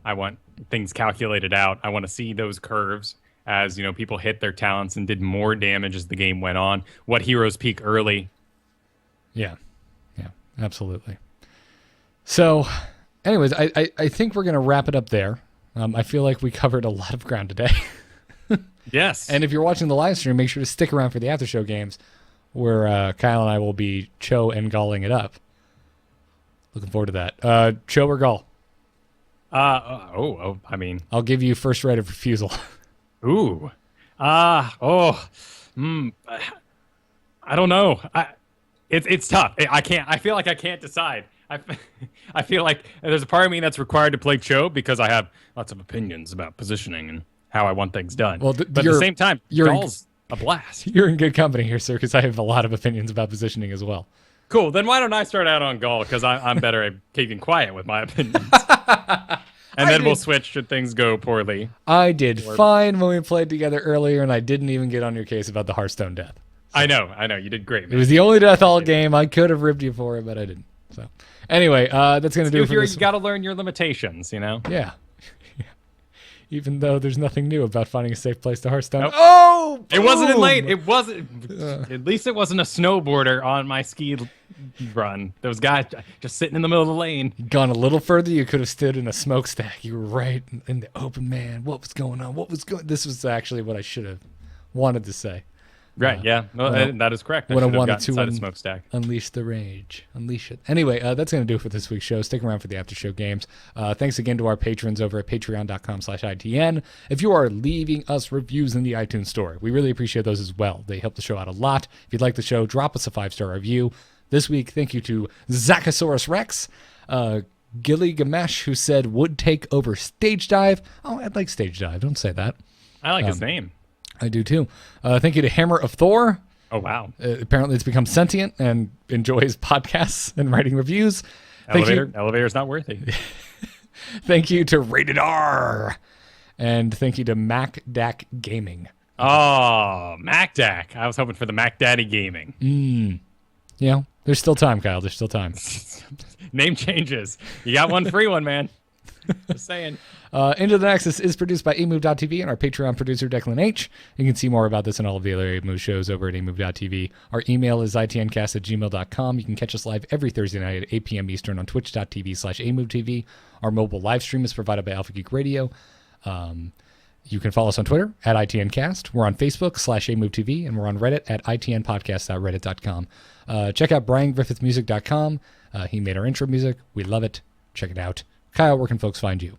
I want things calculated out. I want to see those curves as, people hit their talents and did more damage as the game went on. What heroes peak early. Yeah, absolutely. So, anyways, I think we're going to wrap it up there. I feel like we covered a lot of ground today. Yes. And if you're watching the live stream, make sure to stick around for the after show games where Kyle and I will be Cho and Galling it up. Looking forward to that. Cho or Gall? I mean, I'll give you first right of refusal. Ooh. I don't know. It's tough. I feel like I can't decide. I feel like there's a part of me that's required to play Cho because I have lots of opinions about positioning and how I want things done. Well, but at the same time, Gall's a blast. You're in good company here, sir, because I have a lot of opinions about positioning as well. Cool. Then why don't I start out on Gall because I'm better at keeping quiet with my opinions. And then we'll switch should things go poorly. I did fine when we played together earlier, and I didn't even get on your case about the Hearthstone death. So, I know. You did great, man. It was the only death all game. I could have ribbed you for it, but I didn't. So, anyway, that's going to do it for this. You got to learn your limitations, Yeah. Even though there's nothing new about finding a safe place to Hearthstone. Nope. Oh! It wasn't in late. It wasn't. At least it wasn't a snowboarder on my ski run. Those guys just sitting in the middle of the lane. Gone a little further, you could have stood in a smokestack. You were right in the open, man. What was going on? This was actually what I should have wanted to say. Right, yeah. No, that is correct. What I wanted to inside a smokestack. Unleash the rage. Unleash it. Anyway, that's going to do it for this week's show. Stick around for the after show games. Thanks again to our patrons over at patreon.com/ITN. If you are leaving us reviews in the iTunes store, we really appreciate those as well. They help the show out a lot. If you'd like the show, drop us a 5-star review. This week, thank you to Zachosaurus Rex, Gilly Gamesh, who said would take over Stage Dive. Oh, I'd like Stage Dive. Don't say that. I like his name. I do too. Thank you to Hammer of Thor. Oh, wow. Apparently it's become sentient and enjoys podcasts and writing reviews. Elevator's not worthy. Thank you to Rated R. And thank you to MacDac Gaming. Oh, MacDac. I was hoping for the Mac Daddy Gaming. Yeah, there's still time, Kyle. There's still time. Name changes. You got one free one, man. Just saying. Into the Nexus is produced by amove.tv and our Patreon producer, Declan H. You can see more about this and all of the other amove shows over at amove.tv. Our email is itncast@gmail.com. You can catch us live every Thursday night at 8 p.m. Eastern on twitch.tv/amovetv. Our mobile live stream is provided by Alpha Geek Radio. You can follow us on Twitter at ITNcast. We're on Facebook /amovetv, and we're on Reddit at itnpodcast.reddit.com. Check out BrianGriffithMusic.com. He made our intro music. We love it. Check it out. Kyle, where can folks find you?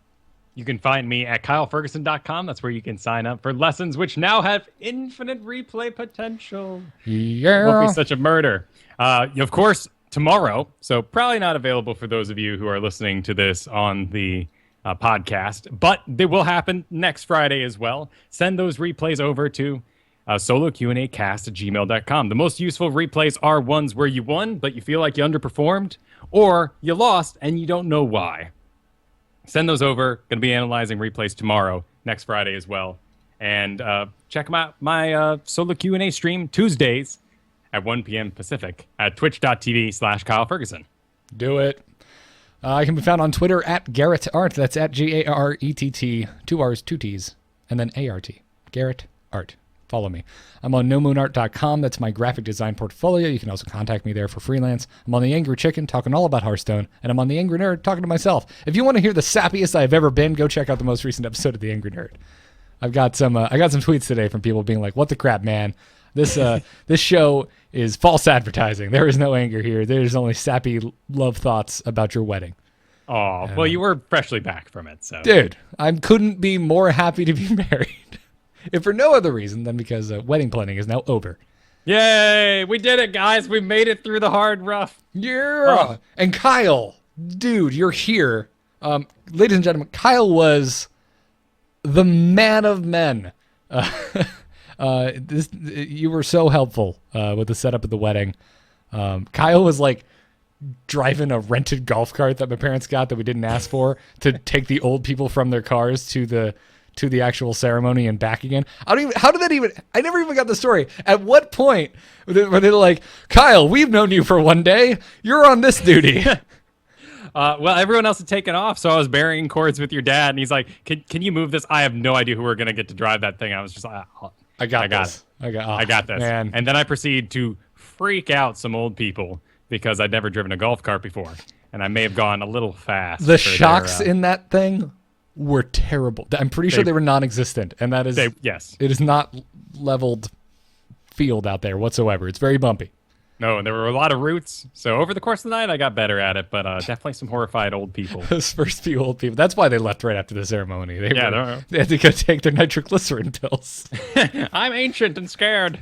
You can find me at KyleFerguson.com. That's where you can sign up for lessons, which now have infinite replay potential. Yeah. Won't be such a murder. Of course, tomorrow, so probably not available for those of you who are listening to this on the podcast, but they will happen next Friday as well. Send those replays over to soloqandacast@gmail.com. The most useful replays are ones where you won, but you feel like you underperformed, or you lost and you don't know why. Send those over. Going to be analyzing replays tomorrow, next Friday as well. And check them out. My solo Q&A stream Tuesdays at 1 p.m. Pacific at twitch.tv/Kyle Ferguson. Do it. I can be found on Twitter at Garrett Art. That's at GARETT, 2 R's, 2 T's, and then ART. Garrett Art. Follow me. I'm on nomoonart.com. That's my graphic design portfolio. You can also contact me there for freelance. I'm on the Angry Chicken talking all about Hearthstone, and I'm on the Angry Nerd talking to myself. If you want to hear the sappiest I've ever been, go check out the most recent episode of the Angry Nerd. I got some tweets today from people being like, "What the crap, man? This show is false advertising. There is no anger here. There's only sappy love thoughts about your wedding." Oh, well, you were freshly back from it, so. Dude, I couldn't be more happy to be married. If for no other reason than because wedding planning is now over. Yay! We did it, guys. We made it through the hard rough. Yeah. Oh. And Kyle, dude, you're here. Ladies and gentlemen, Kyle was the man of men. You were so helpful with the setup of the wedding. Kyle was like driving a rented golf cart that my parents got that we didn't ask for to take the old people from their cars to the actual ceremony and back again. I never even got the story. At what point were they like, Kyle, we've known you for one day. You're on this duty. Well, everyone else had taken off, so I was burying cords with your dad, and he's like, can you move this? I have no idea who we're going to get to drive that thing. I was just like, I got this. I got this. Man. And then I proceed to freak out some old people because I'd never driven a golf cart before, and I may have gone a little fast. The shocks in that thing were terrible. I'm pretty sure they were non-existent, and that is yes. It is not leveled field out there whatsoever. It's very bumpy. No, and there were a lot of roots. So over the course of the night, I got better at it, but definitely some horrified old people. Those first few old people. That's why they left right after the ceremony. They Yeah, had to go take their nitroglycerin pills. I'm ancient and scared.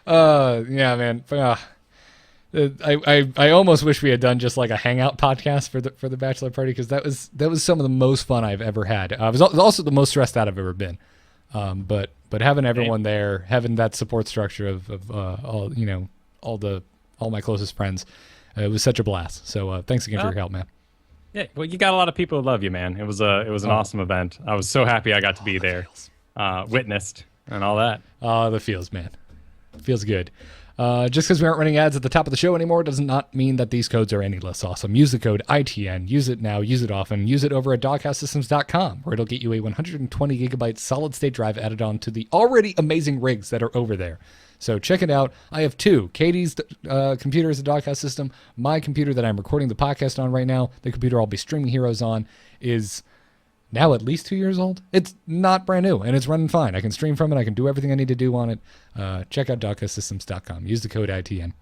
Yeah, man. I almost wish we had done just like a hangout podcast for the bachelor party, because that was some of the most fun I've ever had. I was also the most stressed out I've ever been. But having everyone there, having that support structure of all my closest friends, it was such a blast. So thanks again for your help, man. Yeah, well, you got a lot of people who love you, man. It was an awesome event. I was so happy I got to be there, witnessed, and all that. Oh, the feels, man. Feels good. Just because we aren't running ads at the top of the show anymore does not mean that these codes are any less awesome. Use the code ITN. Use it now. Use it often. Use it over at doghouse-systems.com, where it'll get you a 120 gigabyte solid-state drive added on to the already amazing rigs that are over there. So check it out. I have two. Katie's computer is a Doghouse system. My computer that I'm recording the podcast on right now, the computer I'll be streaming Heroes on, is now at least 2 years old. It's not brand new, and it's running fine. I can stream from it. I can do everything I need to do on it. Check out doghouse-systems.com. Use the code ITN.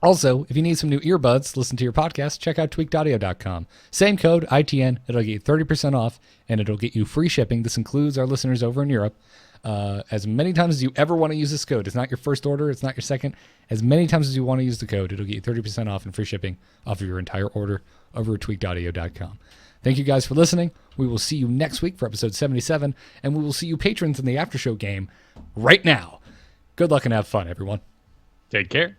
Also, if you need some new earbuds to listen to your podcast, check out tweakedaudio.com. Same code, ITN. It'll get you 30% off, and it'll get you free shipping. This includes our listeners over in Europe. As many times as you ever want to use this code. It's not your first order. It's not your second. As many times as you want to use the code, it'll get you 30% off and free shipping off of your entire order over at tweakedaudio.com. Thank you guys for listening. We will see you next week for episode 77, and we will see you patrons in the after show game right now. Good luck and have fun, everyone. Take care.